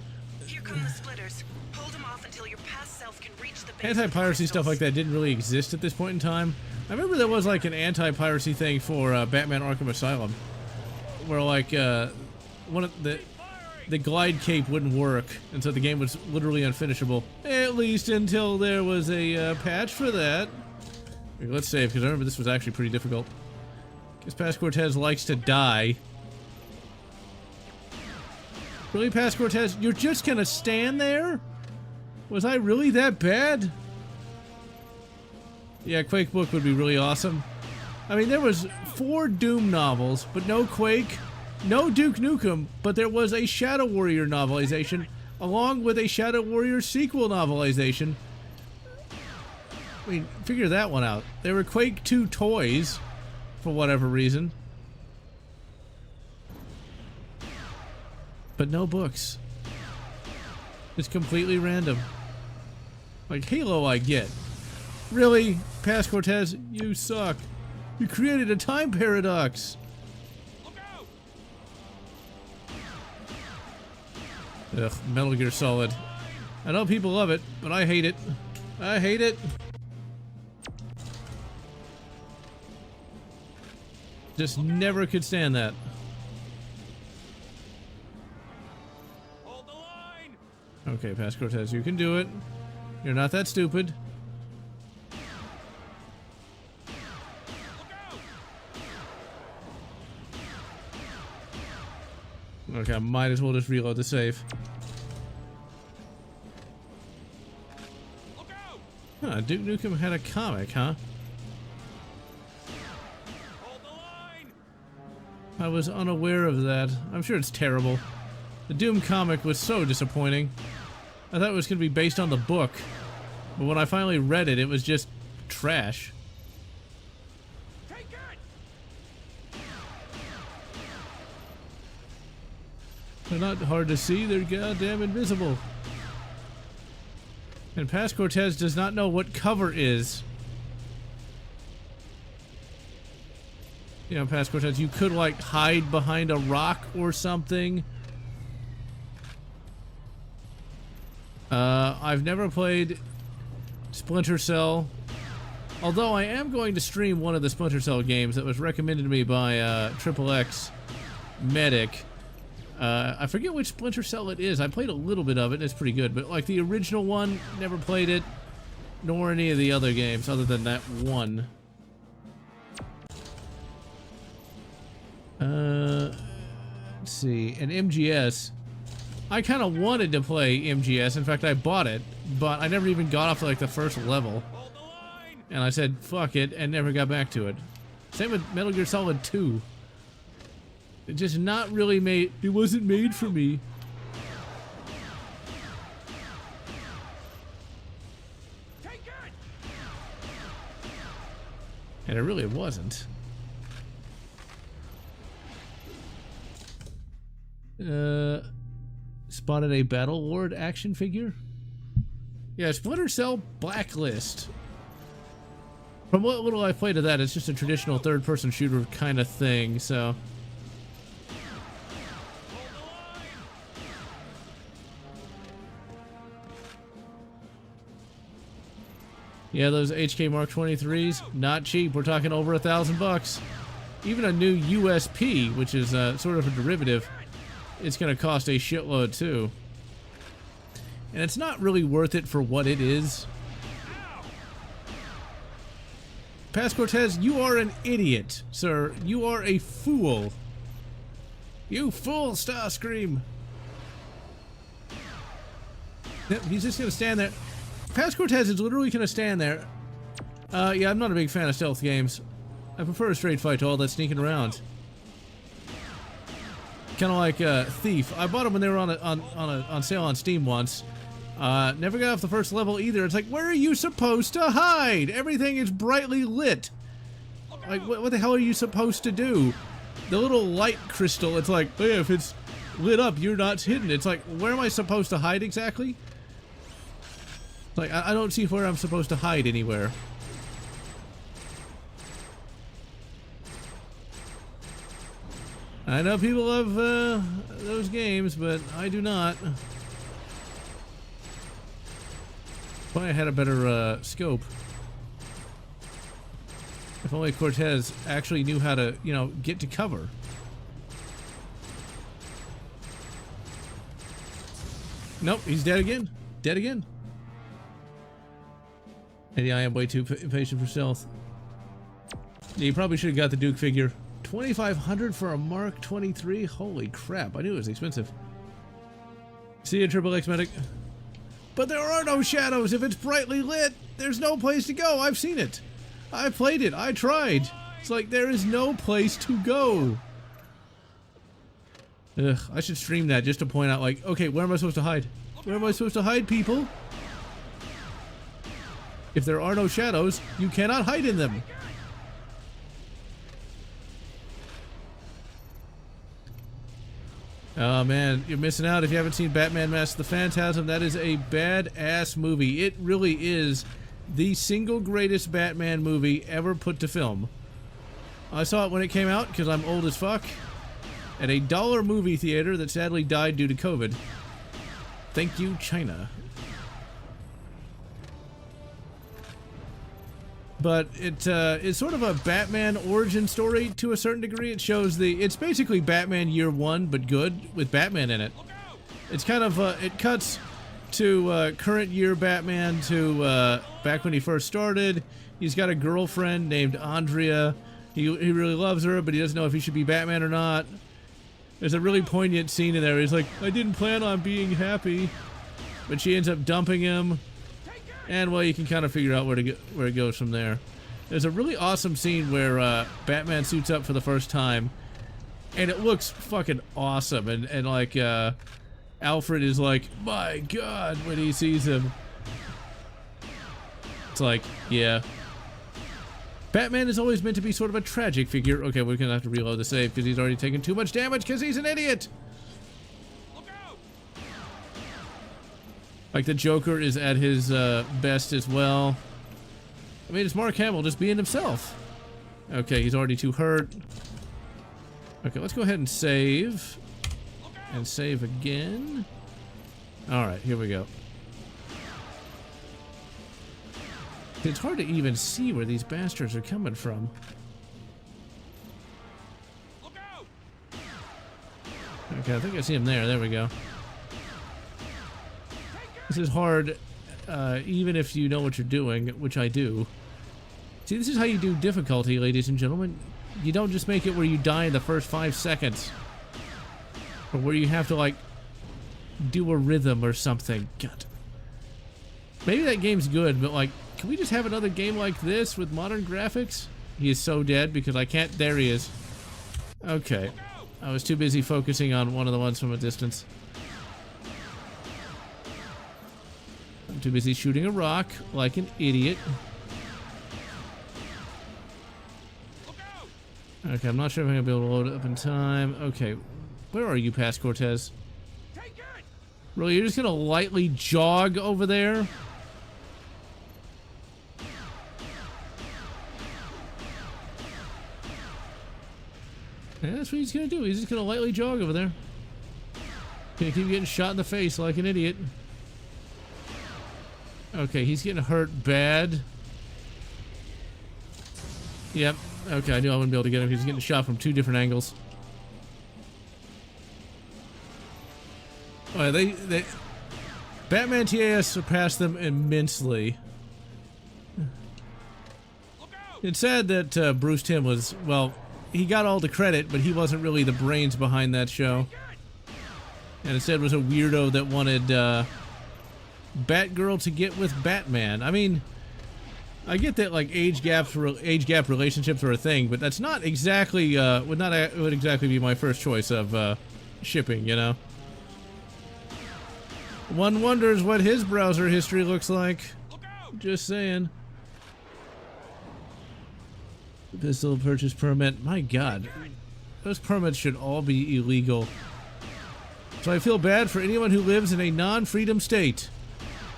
Here come the splitters. Hold them off until your past self can reach the base. Anti-piracy stuff like that didn't really exist at this point in time. I remember there was like an anti-piracy thing for Batman Arkham Asylum. where like one of the glide cape wouldn't work, and so the game was literally unfinishable. At least until there was a patch for that. Okay, let's save, because I remember this was actually pretty difficult. Because Paz Cortez likes to die. Really, Paz Cortez? You're just gonna stand there? Was I really that bad? Yeah, Quake book would be really awesome. I mean, there was 4 Doom novels, but no Quake, no Duke Nukem, but there was a Shadow Warrior novelization, along with a Shadow Warrior sequel novelization. I mean, figure that one out. There were Quake 2 toys, for whatever reason. But no books. It's completely random. Like Halo I get. Really? Paz Cortez, you suck. You created a time paradox. Ugh, Metal Gear Solid. I know people love it, but I hate it. I hate it. Just never could stand that. Hold the line. Okay, Paz Cortez, you can do it. You're not that stupid. Okay, I might as well just reload the save. Huh, Duke Nukem had a comic, huh? I was unaware of that. I'm sure it's terrible. The Doom comic was so disappointing. I thought it was going to be based on the book. But when I finally read it, it was just trash. They're not hard to see, they're goddamn invisible. And Paz Cortez does not know what cover is. You know, Paz Cortez, you could like hide behind a rock or something. I've never played Splinter Cell. Although I am going to stream one of the Splinter Cell games that was recommended to me by XXX Medic. I forget which Splinter Cell it is. I played a little bit of it and it's pretty good, but like the original one, never played it, nor any of the other games other than that one. Let's see, and MGS. I kind of wanted to play MGS. In fact, I bought it, but I never even got off to like the first level. And I said, fuck it, and never got back to it. Same with Metal Gear Solid 2. It just not really made, it wasn't made for me. And it really wasn't. Spotted a Battle Lord action figure? Yeah, Splinter Cell Blacklist. From what little I played of that, it's just a traditional third-person shooter kind of thing, so... Yeah, those HK Mark 23s, not cheap. We're talking over $1,000. Even a new USP, which is sort of a derivative, it's going to cost a shitload too. And it's not really worth it for what it is. Paz Cortez, you are an idiot, sir. You are a fool. You fool, Starscream. He's just going to stand there. Paz Cortez is literally going to stand there. Yeah, I'm not a big fan of stealth games. I prefer a straight fight to all that sneaking around. Kind of like Thief. I bought them when they were on sale on Steam once. Never got off the first level either. It's like, where are you supposed to hide? Everything is brightly lit. Like, what the hell are you supposed to do? The little light crystal, it's like, hey, if it's lit up, you're not hidden. It's like, where am I supposed to hide exactly? Like, I don't see where I'm supposed to hide anywhere. I know people love those games, but I do not. If I had a better scope. If only Cortez actually knew how to, you know, get to cover. Nope, he's dead again. Dead again. Maybe I am way too impatient for stealth. Yeah, you probably should have got the Duke figure. 2,500 for a Mark 23? Holy crap, I knew it was expensive. See you, Triple X Medic. But there are no shadows if it's brightly lit. There's no place to go. I've seen it. I played it. I tried. It's like there is no place to go. Ugh, I should stream that just to point out, like, okay, where am I supposed to hide? Where am I supposed to hide, people? If there are no shadows, you cannot hide in them. Oh man, you're missing out if you haven't seen Batman Mask of the Phantasm. That is a badass movie. It really is the single greatest Batman movie ever put to film. I saw it when it came out because I'm old as fuck at a dollar movie theater that sadly died due to COVID. Thank you, China. But it's sort of a Batman origin story to a certain degree. It shows it's basically Batman Year One, but good, with Batman in it. It's kind of, it cuts to current year Batman to back when he first started. He's got a girlfriend named Andrea. He really loves her, but he doesn't know if he should be Batman or not. There's a really poignant scene in there. He's like, I didn't plan on being happy, but she ends up dumping him. And, well, you can kind of figure out where it goes from there. There's a really awesome scene where Batman suits up for the first time, and it looks fucking awesome. And like, Alfred is like, my God, when he sees him. It's like, yeah. Batman is always meant to be sort of a tragic figure. Okay, we're gonna have to reload the save because he's already taken too much damage because he's an idiot. Like, the Joker is at his best as well. I mean, it's Mark Hamill just being himself. Okay, he's already too hurt. Okay, let's go ahead and save. And save again. Alright, here we go. It's hard to even see where these bastards are coming from. Okay, I think I see him there. There we go. This is hard, even if you know what you're doing, which I do. See, this is how you do difficulty, ladies and gentlemen. You don't just make it where you die in the first 5 seconds. Or where you have to, like, do a rhythm or something. God. Maybe that game's good, but, like, can we just have another game like this with modern graphics? He is so dead because I can't... There he is. Okay. I was too busy focusing on one of the ones from a distance. I'm too busy shooting a rock like an idiot. Okay, I'm not sure if I'm gonna be able to load it up in time. Okay, where are you, past Cortez? Really, you're just gonna lightly jog over there? Yeah, that's what he's gonna do. He's just gonna lightly jog over there. Gonna keep getting shot in the face like an idiot. Okay, he's getting hurt bad. Yep. Okay, I knew I wouldn't be able to get him. He's getting shot from 2 different angles. Oh, they Batman TAS surpassed them immensely. It's sad that Bruce Timm was, well, he got all the credit, but he wasn't really the brains behind that show. And instead was a weirdo that wanted Batgirl to get with Batman. I mean, I get that, like, age gap relationships are a thing, but that's not exactly would exactly be my first choice of shipping, you know. One wonders what his browser history looks like. Just saying. Pistol purchase permit. My God, those permits should all be illegal. So I feel bad for anyone who lives in a non-freedom state.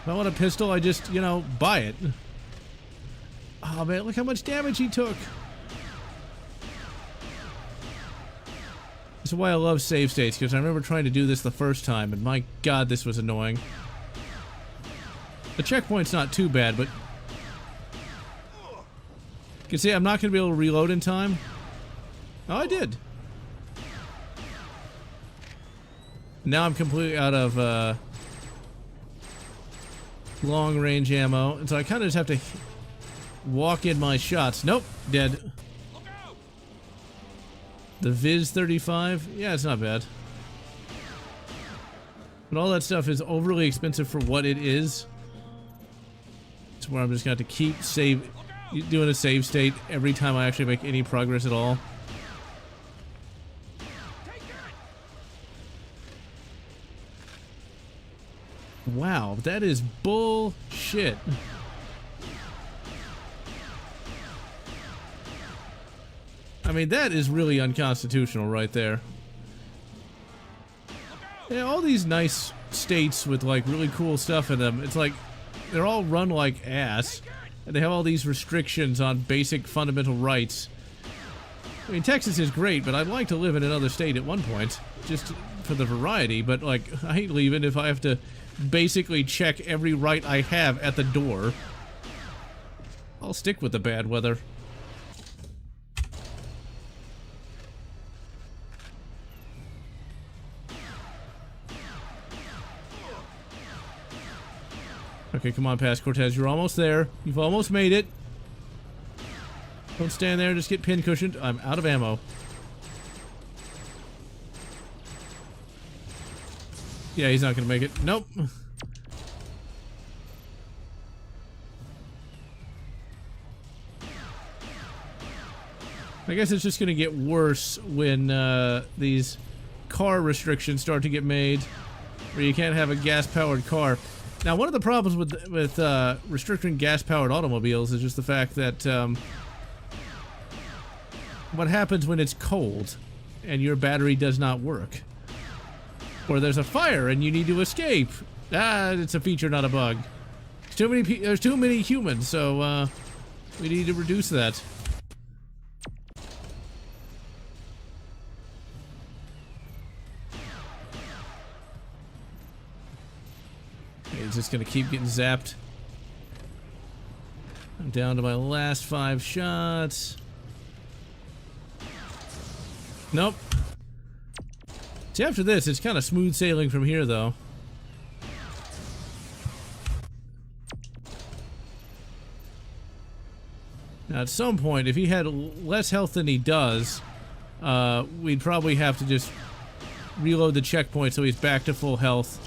If I want a pistol, I just, you know, buy it. Oh man, look how much damage he took. This is why I love save states, because I remember trying to do this the first time, and my God, this was annoying. The checkpoint's not too bad, but... You can see I'm not going to be able to reload in time. Oh, I did. Now I'm completely out of long range ammo, and so I kind of just have to walk in my shots. Nope, dead. The Viz 35, yeah, it's not bad. But all that stuff is overly expensive for what it is. It's where I'm just going to have to keep doing a save state every time I actually make any progress at all. Wow, that is bullshit. I mean, that is really unconstitutional right there. Yeah, all these nice states with like really cool stuff in them, it's like they're all run like ass, and they have all these restrictions on basic fundamental rights. I mean, Texas is great, but I'd like to live in another state at one point, just for the variety, but like, I ain't leaving if I have to basically check every right I have at the door. I'll stick with the bad weather. Okay, come on, past Cortez. You're almost there. You've almost made it. Don't stand there. Just get pin cushioned. I'm out of ammo. Yeah, he's not going to make it. Nope. I guess it's just going to get worse when these car restrictions start to get made, where you can't have a gas-powered car. Now, one of the problems with restricting gas-powered automobiles is just the fact that what happens when it's cold and your battery does not work, or there's a fire and you need to escape. It's a feature, not a bug. There's too many humans, so we need to reduce that. He's just gonna keep getting zapped. I'm down to my last 5 shots. Nope. See, after this, it's kind of smooth sailing from here, though. Now, at some point, if he had less health than he does, we'd probably have to just reload the checkpoint so he's back to full health.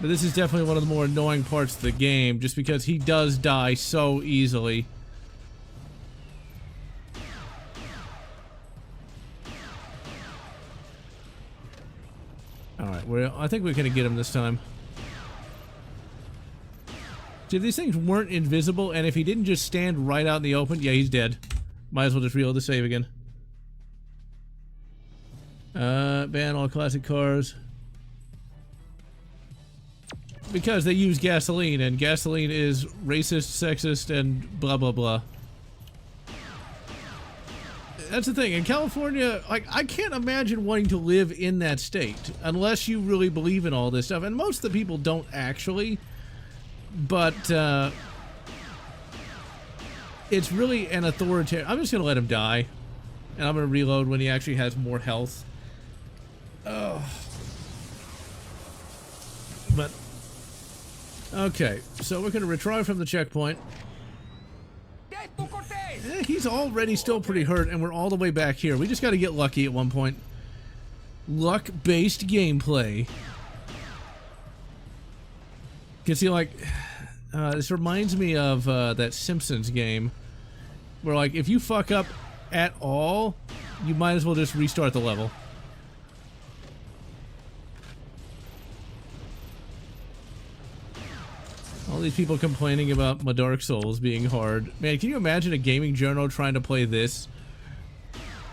But this is definitely one of the more annoying parts of the game, just because he does die so easily. Alright, well, I think we're gonna get him this time. See, if these things weren't invisible, and if he didn't just stand right out in the open, yeah, he's dead. Might as well just reload the save again. Ban all classic cars. Because they use gasoline, and gasoline is racist, sexist, and blah blah blah. That's the thing. In California, like, I can't imagine wanting to live in that state unless you really believe in all this stuff, and most of the people don't actually. But it's really an authoritarian. I'm just gonna let him die, and I'm gonna reload when he actually has more health. Oh, but. Okay, so we're going to retry from the checkpoint. He's already still pretty hurt, and we're all the way back here. We just got to get lucky at one point. Luck-based gameplay. You see, like, this reminds me of that Simpsons game, where, like, if you fuck up at all, you might as well just restart the level. All these people complaining about my Dark Souls being hard. Man, can you imagine a gaming journal trying to play this?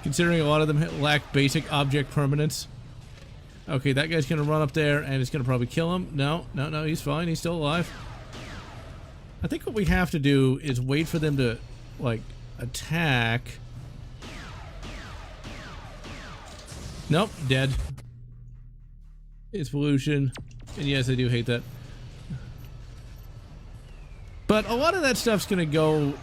Considering a lot of them lack basic object permanence. Okay, that guy's gonna run up there and it's gonna probably kill him. No, no, no, he's fine. He's still alive. I think what we have to do is wait for them to, like, attack. Nope, dead. It's pollution. And yes, I do hate that. But a lot of that stuff's gonna be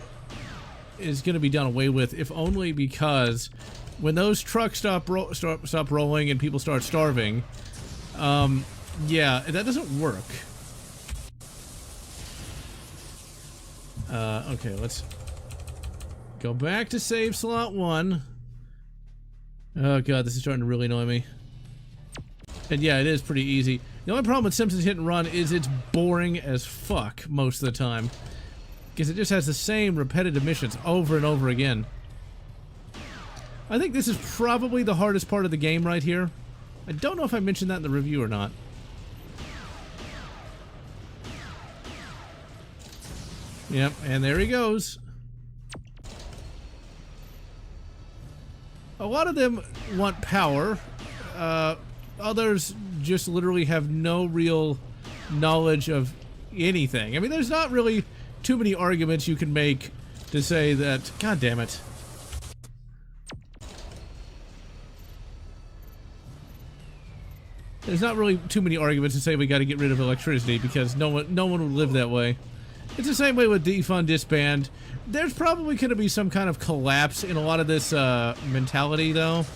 done away with, if only because when those trucks stop rolling and people start starving, Yeah, that doesn't work. Okay, let's go back to save slot 1. Oh god, this is starting to really annoy me. And yeah, it is pretty easy. The only problem with Simpsons Hit and Run is it's boring as fuck most of the time. Because it just has the same repetitive missions over and over again. I think this is probably the hardest part of the game right here. I don't know if I mentioned that in the review or not. Yep, and there he goes. A lot of them want power. Others just literally have no real knowledge of anything. I mean, there's not really too many arguments you can make to say that... God damn it. There's not really too many arguments to say we got to get rid of electricity because no one would live that way. It's the same way with defund, disband. There's probably going to be some kind of collapse in a lot of this mentality, though.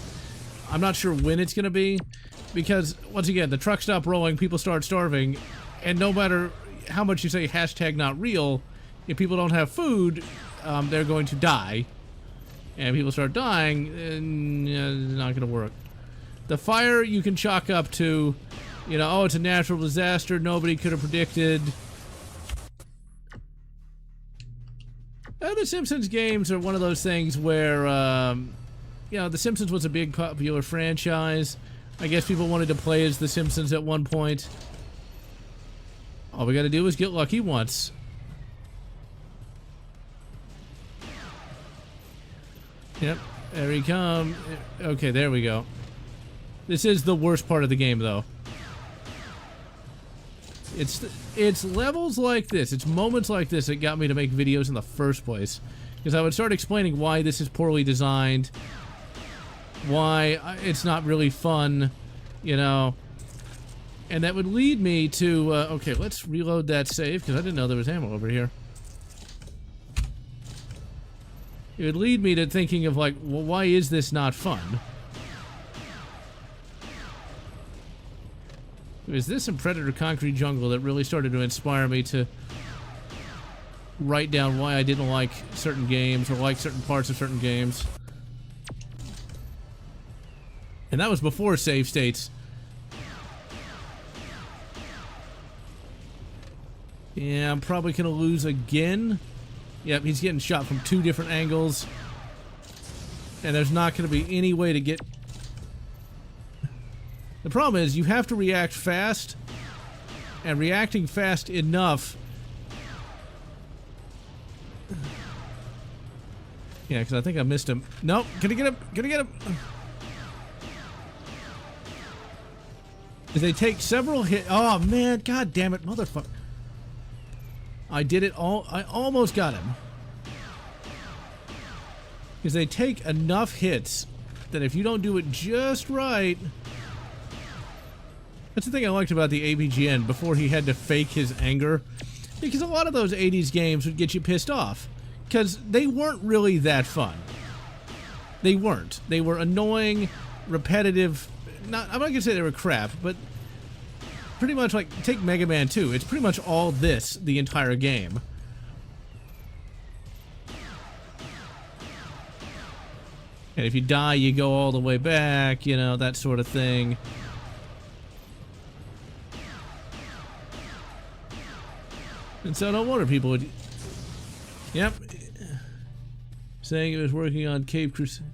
I'm not sure when it's going to be, because once again, the trucks stop rolling, people start starving, and no matter how much you say hashtag not real, if people don't have food, they're going to die. And people start dying, and it's not going to work. The fire you can chalk up to, you know, oh, it's a natural disaster, nobody could have predicted. The Simpsons games are one of those things where, you know, The Simpsons was a big popular franchise. I guess people wanted to play as The Simpsons at one point. All we gotta do is get lucky once. Yep, there he comes. Okay, there we go. This is the worst part of the game, though. It's levels like this, it's moments like this that got me to make videos in the first place. Because I would start explaining why this is poorly designed, why it's not really fun, you know. And that would lead me to, okay, let's reload that save, because I didn't know there was ammo over here. It would lead me to thinking of, like, well, why is this not fun? It was this and Predator Concrete Jungle that really started to inspire me to write down why I didn't like certain games or like certain parts of certain games. And that was before save states. Yeah, I'm probably gonna lose again. Yep, he's getting shot from 2 different angles. And there's not gonna be any way to get... The problem is, you have to react fast, and reacting fast enough... Yeah, because I think I missed him. Nope, gonna get him, gonna get him! Because they take several hits... Oh, man, god damn it, motherfucker. I did it all... I almost got him. Because they take enough hits that if you don't do it just right... That's the thing I liked about the ABGN before he had to fake his anger. Because a lot of those 80s games would get you pissed off. Because they weren't really that fun. They weren't. They were annoying, repetitive... I'm not going to say they were crap, but... Pretty much like, take Mega Man 2. It's pretty much all this the entire game. And if you die, you go all the way back, you know, that sort of thing. And so no wonder people would... Yep. Saying it was working on Cape Crusade.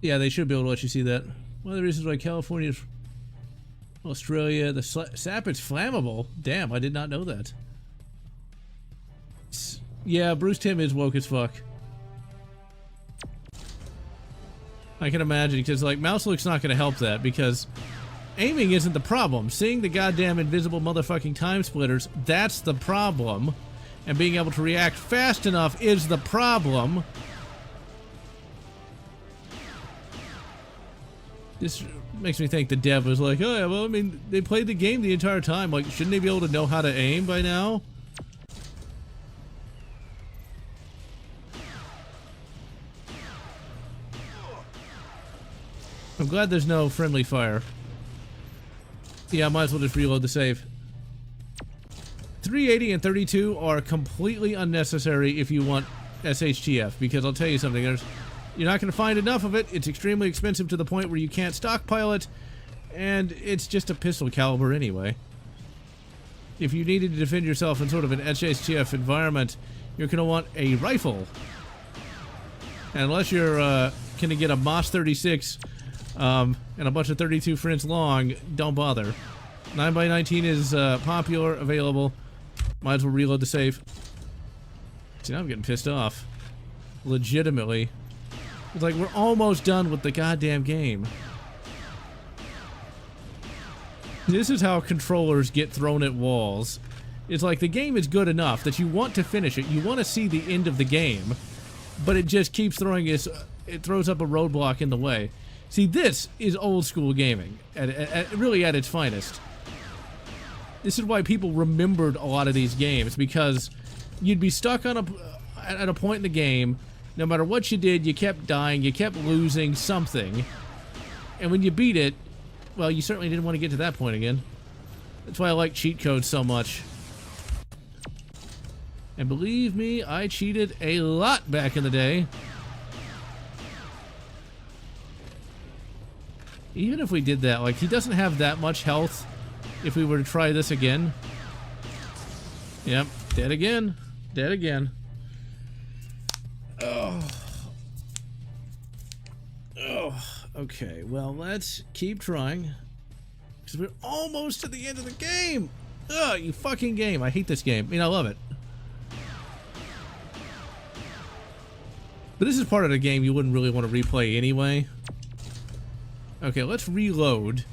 Yeah, they should be able to let you see that. One of the reasons why California, Australia, the sap is flammable. Damn, I did not know that. Yeah, Bruce Timm is woke as fuck. I can imagine, because like mouse look's not going to help that, because aiming isn't the problem. Seeing the goddamn invisible motherfucking time splitters, that's the problem. And being able to react fast enough is the problem. This makes me think the dev was like, oh yeah, well, I mean, they played the game the entire time. Like, shouldn't they be able to know how to aim by now? I'm glad there's no friendly fire. Yeah, I might as well just reload the save. 380 and 32 are completely unnecessary if you want SHTF, because I'll tell you something, you're not going to find enough of it. It's extremely expensive to the point where you can't stockpile it, and it's just a pistol caliber anyway. If you needed to defend yourself in sort of an SHTF environment, you're going to want a rifle. And unless you're going to get a Moss 36 and a bunch of 32 French long, don't bother. 9x19 is popular, available. Might as well reload the save. See, now I'm getting pissed off. Legitimately. It's like we're almost done with the goddamn game. This is how controllers get thrown at walls. It's like the game is good enough that you want to finish it. You want to see the end of the game. But it just keeps throwing us... It throws up a roadblock in the way. See, this is old school gaming. Really at its finest. This is why people remembered a lot of these games, because you'd be stuck on at a point in the game, no matter what you did, you kept dying, you kept losing something, and when you beat it, well, you certainly didn't want to get to that point again. That's why I like cheat codes so much. And believe me, I cheated a lot back in the day. Even if we did that, like, he doesn't have that much health. If we were to try this again. Yep, dead again. Dead again. Oh. Oh. Okay, well, let's keep trying. Because we're almost to the end of the game! Ugh, you fucking game. I hate this game. I mean, I love it. But this is part of the game you wouldn't really want to replay anyway. Okay, let's reload.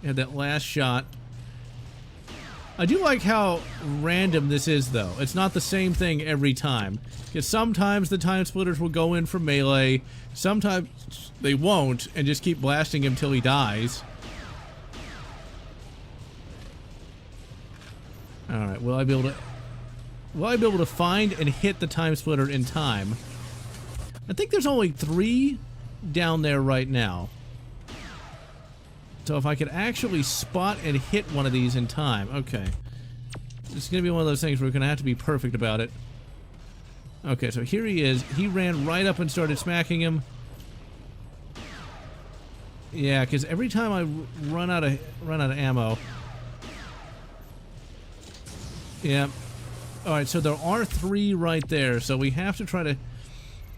Had that last shot. I do like how random this is, though. It's not the same thing every time. Because sometimes the TimeSplitters will go in for melee, sometimes they won't, and just keep blasting him till he dies. Alright, will I be able to find and hit the TimeSplitter in time? I think there's only 3 down there right now. So if I could actually spot and hit one of these in time. Okay. It's going to be one of those things where we're going to have to be perfect about it. Okay, so here he is. He ran right up and started smacking him. Yeah, because every time I run out of ammo. Yeah. Alright, so there are 3 right there. So we have to try to...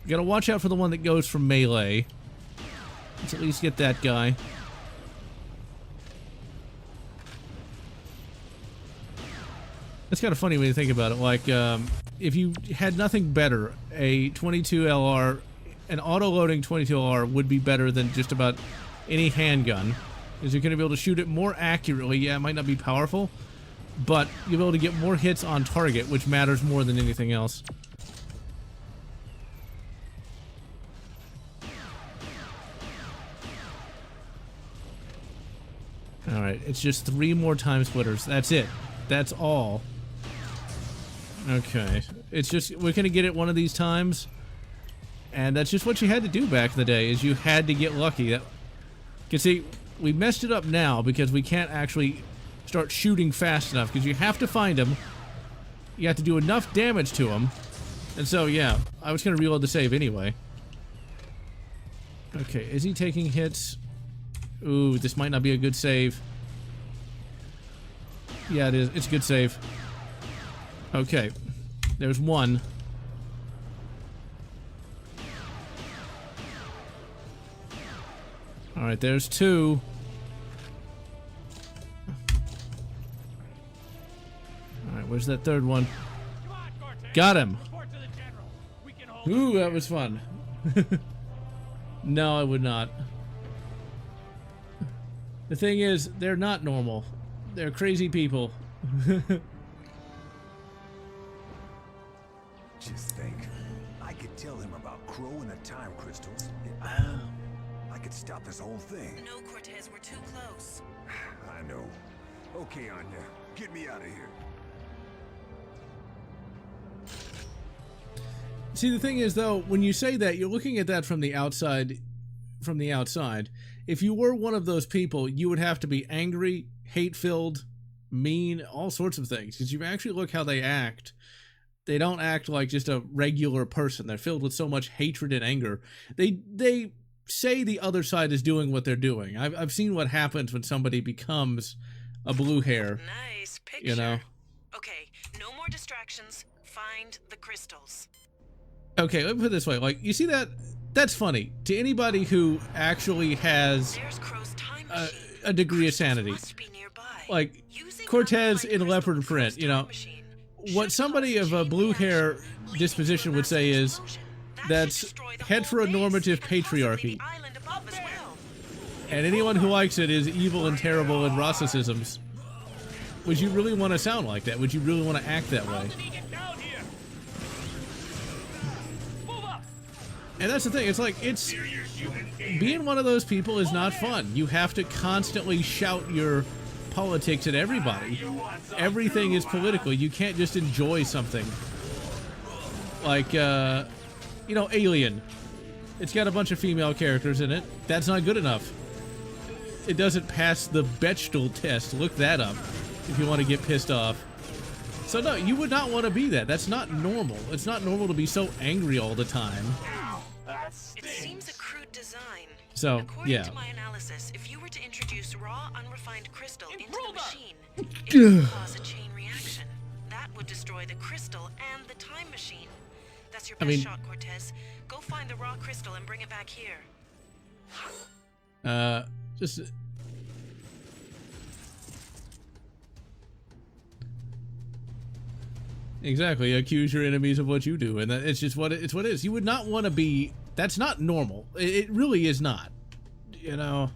Got to watch out for the one that goes from melee. Let's at least get that guy. It's kind of funny when you think about it. Like, if you had nothing better, a 22 LR, an auto-loading 22 LR would be better than just about any handgun. Because you're going to be able to shoot it more accurately. Yeah, it might not be powerful, but you'll be able to get more hits on target, which matters more than anything else. Alright, it's just 3 more TimeSplitters. That's it. That's all. Okay. It's just, we're gonna get it one of these times. And that's just what you had to do back in the day, is you had to get lucky. That, you see, we messed it up now because we can't actually start shooting fast enough, because you have to find them. You have to do enough damage to them. And so, yeah, I was gonna reload the save anyway. Okay, is he taking hits? Ooh, this might not be a good save. Yeah, it is. It's a good save. Okay. There's 1. Alright, there's 2. Alright, where's that 3rd one? Got him! Ooh, that was fun. No, I would not. The thing is, they're not normal. They're crazy people. Just think, I could tell him about Crow and the time crystals. I could stop this whole thing. No, Cortez, we're too close. I know. Okay, Anya, get me out of here. See, the thing is, though, when you say that, you're looking at that from the outside from the outside. If you were one of those people, you would have to be angry, hate-filled, mean, all sorts of things. Because you actually look how they act. They don't act like just a regular person. They're filled with so much hatred and anger. They say the other side is doing what they're doing. I've seen what happens when somebody becomes a blue hair. Nice picture. You know? Okay, no more distractions. Find the crystals. Okay, let me put it this way. Like, you see that? That's funny. To anybody who actually has a degree of sanity. Like, Cortez in leopard print, you know. What somebody of a blue hair disposition would say is, that's heteronormative patriarchy. And anyone who likes it is evil and terrible and racisms. Would you really want to sound like that? Would you really want to act that way? And that's the thing, it's like, being one of those people is not fun. You have to constantly shout your politics at everybody. Everything is political. You can't just enjoy something. Like, you know, Alien. It's got a bunch of female characters in it. That's not good enough. It doesn't pass the Bechdel test. Look that up if you want to get pissed off. So no, you would not want to be that. That's not normal. It's not normal to be so angry all the time. It seems a crude design. So, According yeah. to my analysis, if you were to introduce raw, unrefined crystal into the machine, it would cause a chain reaction. That would destroy the crystal and the time machine. That's your best shot, Cortez. Go find the raw crystal and bring it back here. Just... Exactly, accuse your enemies of what you do, and it's just what it is. You would not want to be... That's not normal. It really is not. You know...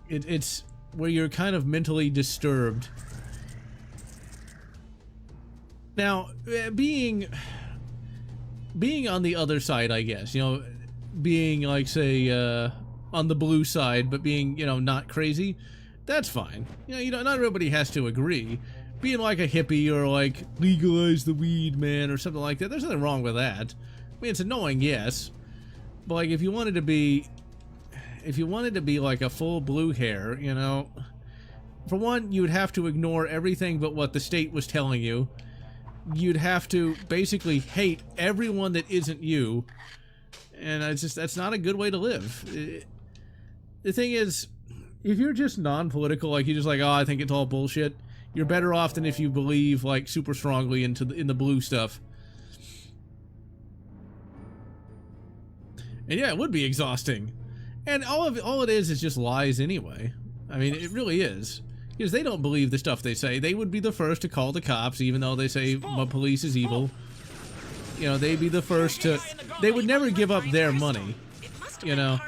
It's where you're kind of mentally disturbed. Now, being on the other side, I guess, you know, being like, say, on the blue side, but being, you know, not crazy, that's fine. You know, not everybody has to agree. Being like a hippie or like legalize the weed, man, or something like that, there's nothing wrong with that. I mean, it's annoying, yes, but like if you wanted to be like a full blue hair, you know, for one, you would have to ignore everything but what the state was telling you. You'd have to basically hate everyone that isn't you, and it's just, that's not a good way to live. The thing is, if you're just non-political, like you're just like, oh, I think it's all bullshit, you're better off than if you believe like super strongly in the blue stuff. And yeah, it would be exhausting. And all it is just lies anyway. I mean, it really is. Because they don't believe the stuff they say. They would be the first to call the cops, even though they say the police is evil. You know, they'd be the first to... They would never give up their money. You know?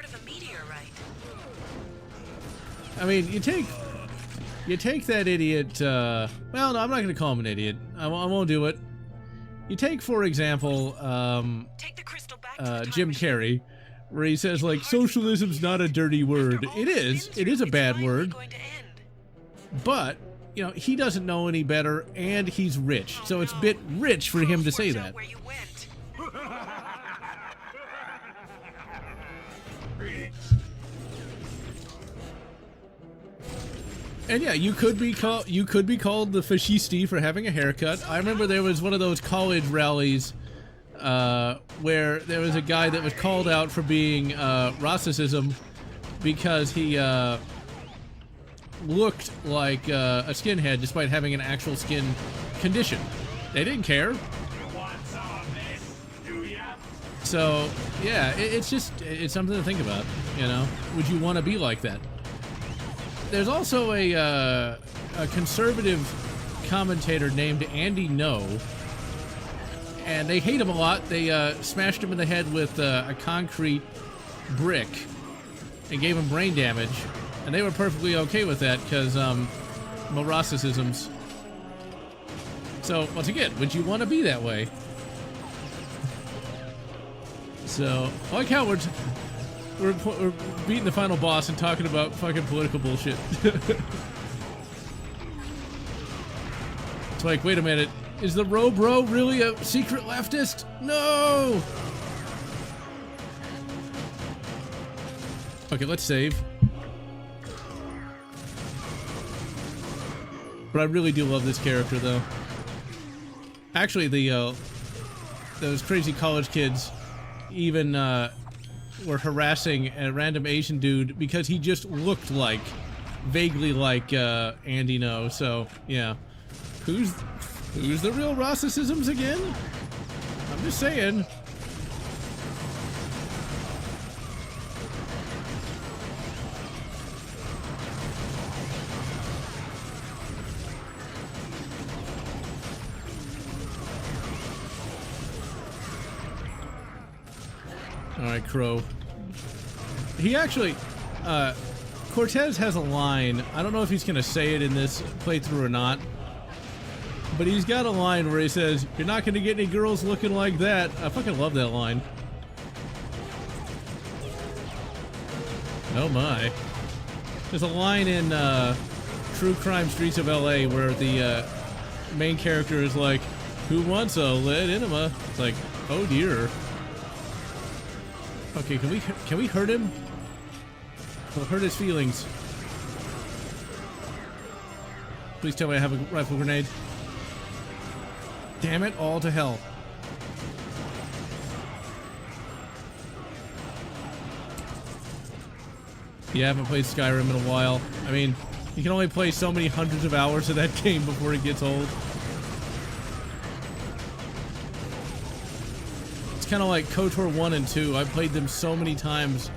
I mean, you take that idiot, well, no, I'm not going to call him an idiot. I won't do it. You take, for example, Jim Carrey, where he says, like, socialism's not a dirty word. It is a bad word. But, you know, he doesn't know any better, and he's rich. So it's a bit rich for him to say that. And yeah, you could be called the fascisti for having a haircut. I remember there was one of those college rallies where there was a guy that was called out for being racism because he looked like a skinhead despite having an actual skin condition. They didn't care. So yeah, it's something to think about. You know, would you want to be like that? There's also a conservative commentator named Andy No, and they hate him a lot. They smashed him in the head with a concrete brick and gave him brain damage, and they were perfectly okay with that because racisms. So once again, would you want to be that way? So I like how we're beating the final boss and talking about fucking political bullshit. It's like, wait a minute, is the Bro really a secret leftist? No! Okay, let's save. But I really do love this character, though. Actually, those crazy college kids even were harassing a random Asian dude because he just looked like, vaguely like Andy No. So yeah, who's the real Rossicisms again? I'm just saying. Alright, Crow. He actually, Cortez has a line. I don't know if he's gonna say it in this playthrough or not, but he's got a line where he says, "You're not gonna get any girls looking like that." I fucking love that line. Oh my. There's a line in True Crime Streets of LA where the main character is like, "Who wants a lead enema?" It's like, oh dear. Okay, can we hurt him? We'll hurt his feelings. Please tell me I have a rifle grenade. Damn it, all to hell. Yeah, I haven't played Skyrim in a while. I mean, you can only play so many hundreds of hours of that game before it gets old. It's kind of like KOTOR 1 and 2. I've played them so many times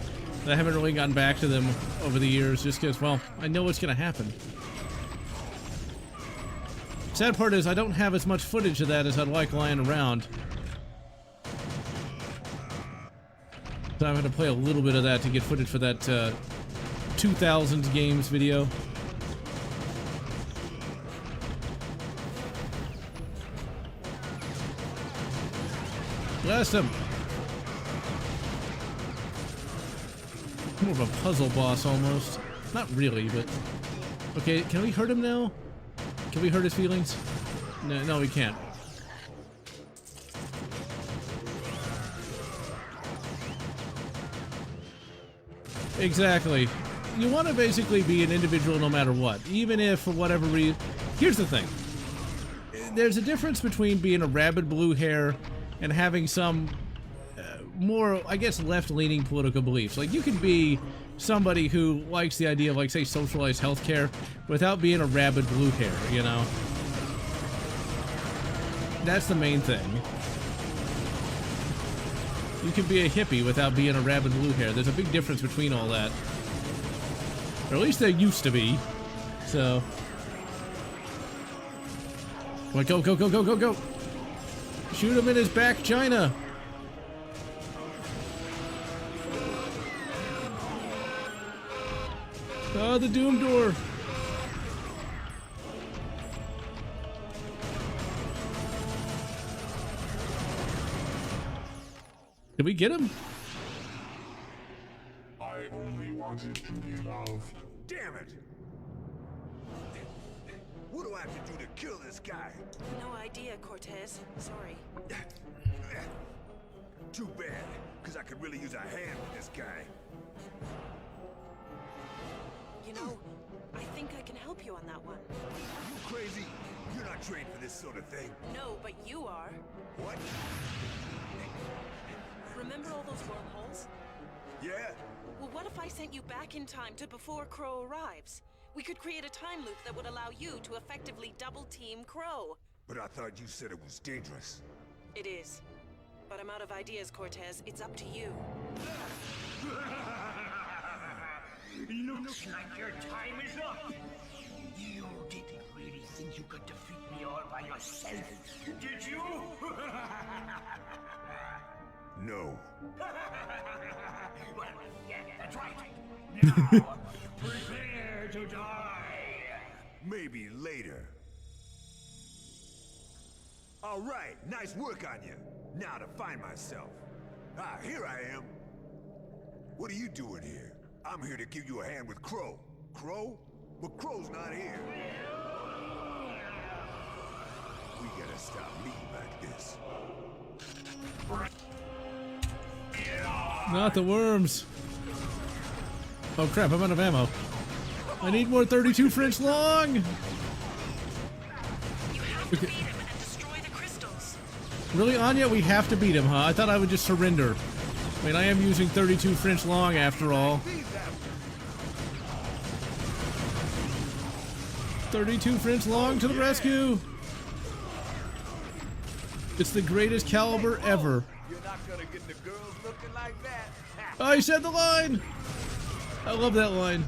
that I haven't really gotten back to them over the years just because, well, I know what's going to happen. Sad part is I don't have as much footage of that as I'd like lying around. So I'm going to play a little bit of that to get footage for that 2000s games video. Blast him! More of a puzzle boss almost. Not really, but... Okay, can we hurt him now? Can we hurt his feelings? No, we can't. Exactly. You want to basically be an individual no matter what. Even if, for whatever reason... Here's the thing. There's a difference between being a rabid blue hair and having some more, I guess, left-leaning political beliefs. Like, you can be somebody who likes the idea of, like, say, socialized healthcare without being a rabid blue hair, you know? That's the main thing. You can be a hippie without being a rabid blue hair. There's a big difference between all that. Or at least there used to be. So... Come on, go, go, go, go, go, go! Shoot him in his back, China! Oh, the Doom Door! Did we get him? I only wanted to be loved. Damn it! What do I have to do to kill this guy? No idea, Cortez. Sorry. Too bad, because I could really use a hand with this guy. You know, I think I can help you on that one. You crazy? You're not trained for this sort of thing. No, but you are. What? Remember all those wormholes? Yeah? Well, what if I sent you back in time to before Crow arrives? We could create a time loop that would allow you to effectively double-team Crow. But I thought you said it was dangerous. It is. But I'm out of ideas, Cortez. It's up to you. Looks like your time is up. You didn't really think you could defeat me all by yourself, did you? No. Well, yeah, that's right. Now, prepare to die. Maybe later. All right, nice work on you. Now to find myself. Ah, here I am. What are you doing here? I'm here to give you a hand with Crow. Crow? But Crow's not here. We gotta stop meeting like this. Not the worms. Oh crap, I'm out of ammo. I need more 32 French long! You have to beat him and destroy the crystals. Really, Anya? We have to beat him, huh? I thought I would just surrender. I mean, I am using 32 French long after all. 32 French long to the rescue! It's the greatest caliber ever. You're not gonna get the girls looking like that. Oh, he said the line! I love that line.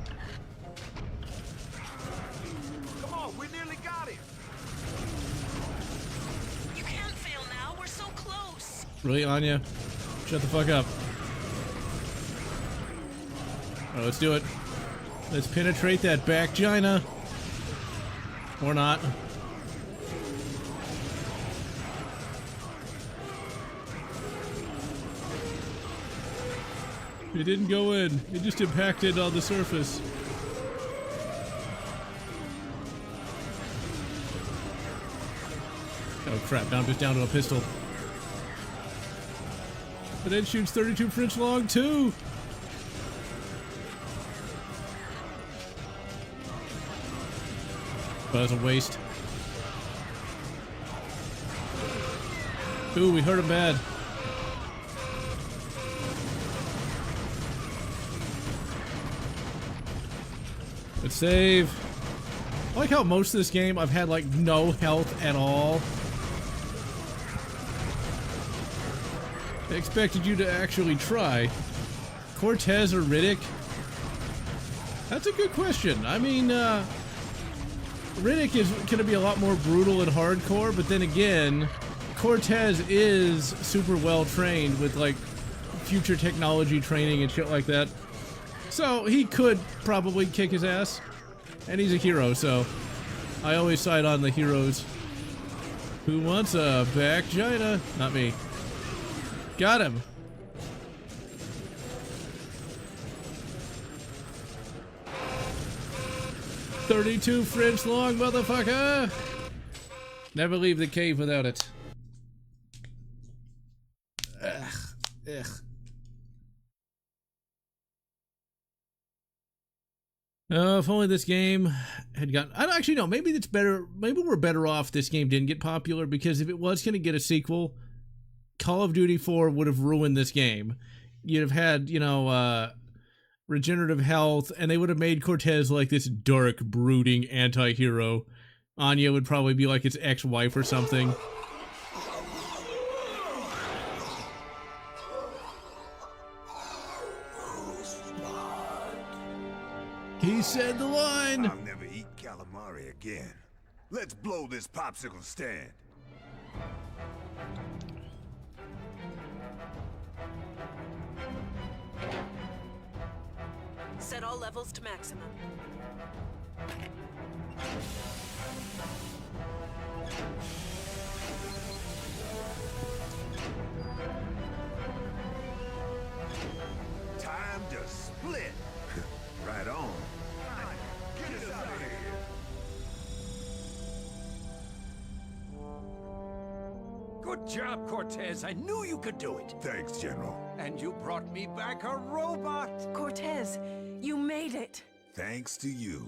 Come on, we nearly got him. You can't fail now. We're so close. Really, Anya? Shut the fuck up. Oh, let's do it. Let's penetrate that back gina. Or not. It didn't go in. It just impacted on the surface. Oh crap, now I'm just down to a pistol. But then shoots 32 French long too! That was a waste. Ooh, we hurt him bad. Let's save. I like how most of this game I've had like no health at all. I expected you to actually try. Cortez or Riddick? That's a good question. I mean, Riddick is going to be a lot more brutal and hardcore, but then again, Cortez is super well trained with like future technology training and shit like that. So he could probably kick his ass. And he's a hero, so I always side on the heroes. Who wants a back gina? Not me. Got him. .32 French long, motherfucker! Never leave the cave without it. Ugh. Ugh. If only this game had gotten... I don't actually know. Maybe it's better. Maybe we're better off this game didn't get popular, because if it was going to get a sequel, Call of Duty 4 would have ruined this game. You'd have had, you know, regenerative health, and they would have made Cortez like this dark, brooding anti-hero. Anya would probably be like his ex-wife or something. He said the line! I'll never eat calamari again. Let's blow this popsicle stand. Set all levels to maximum. Time to split. Right on. Get us out of here. Good job, Cortez. I knew you could do it. Thanks, General. And you brought me back a robot. Cortez, you made it. Thanks to you.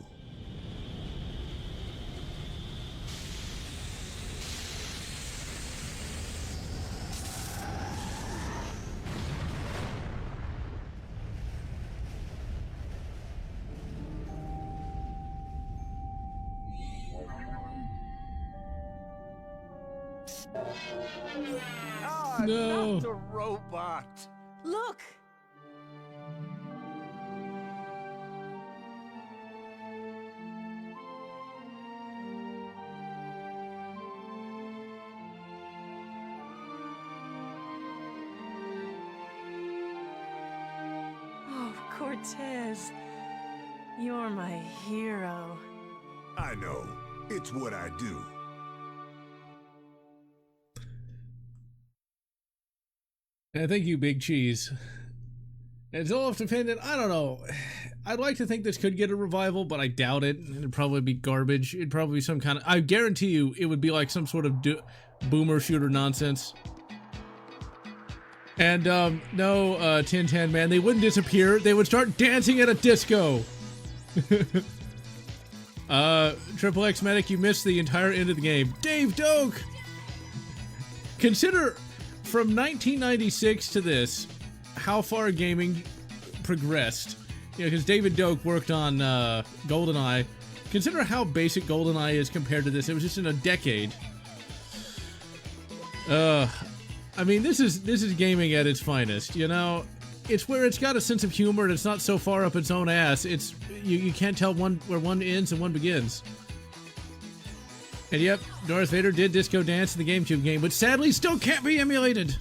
No. Not the robot. Look! Oh, Cortez. You're my hero. I know. It's what I do. Thank you, Big Cheese. It's all dependent. I don't know. I'd like to think this could get a revival, but I doubt it. It'd probably be garbage. It'd probably be some kind of... I guarantee you it would be like some sort of boomer shooter nonsense. And, no, Tin Tan Man, they wouldn't disappear. They would start dancing at a disco. Triple X Medic, you missed the entire end of the game. Dave Doak! Consider, from 1996 to this, how far gaming progressed. You know, because David Doak worked on, GoldenEye. Consider how basic GoldenEye is compared to this. It was just in a decade. I mean, this is gaming at its finest, you know? It's where it's got a sense of humor and it's not so far up its own ass. It's, you can't tell where one ends and one begins. And yep, Darth Vader did disco dance in the GameCube game, but sadly still can't be emulated.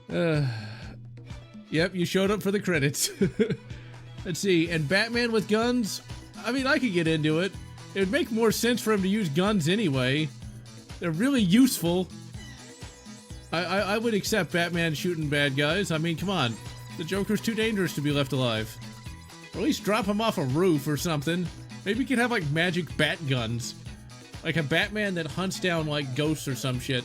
Yep, you showed up for the credits. Let's see, and Batman with guns? I mean, I could get into it. It would make more sense for him to use guns anyway. They're really useful. I would accept Batman shooting bad guys. I mean, come on. The Joker's too dangerous to be left alive. Or at least drop him off a roof or something. Maybe you could have, like, magic bat guns. Like a Batman that hunts down, like, ghosts or some shit.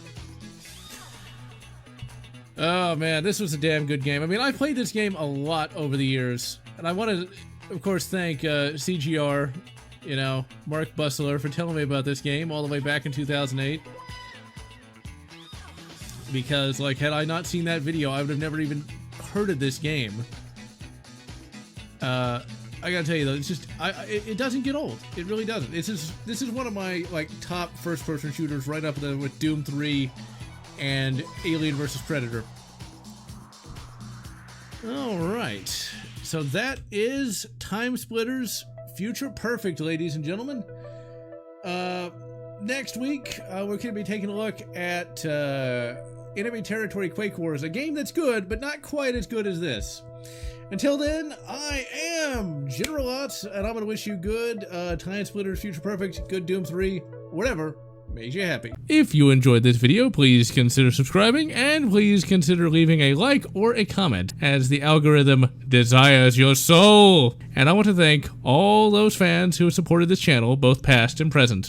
Oh, man, this was a damn good game. I mean, I played this game a lot over the years. And I want to, of course, thank CGR, you know, Mark Bussler, for telling me about this game all the way back in 2008. Because, like, had I not seen that video, I would have never even heard of this game. I gotta tell you though, it's just, it doesn't get old. It really doesn't. This is one of my, like, top first-person shooters, right up there with Doom 3 and Alien vs. Predator. Alright, so that is TimeSplitters Future Perfect, ladies and gentlemen. Next week, we're going to be taking a look at Enemy Territory Quake Wars, a game that's good, but not quite as good as this. Until then, I am General Lotz, and I'm going to wish you good TimeSplitters Future Perfect, good Doom 3, whatever makes you happy. If you enjoyed this video, please consider subscribing, and please consider leaving a like or a comment, as the algorithm desires your soul. And I want to thank all those fans who have supported this channel, both past and present.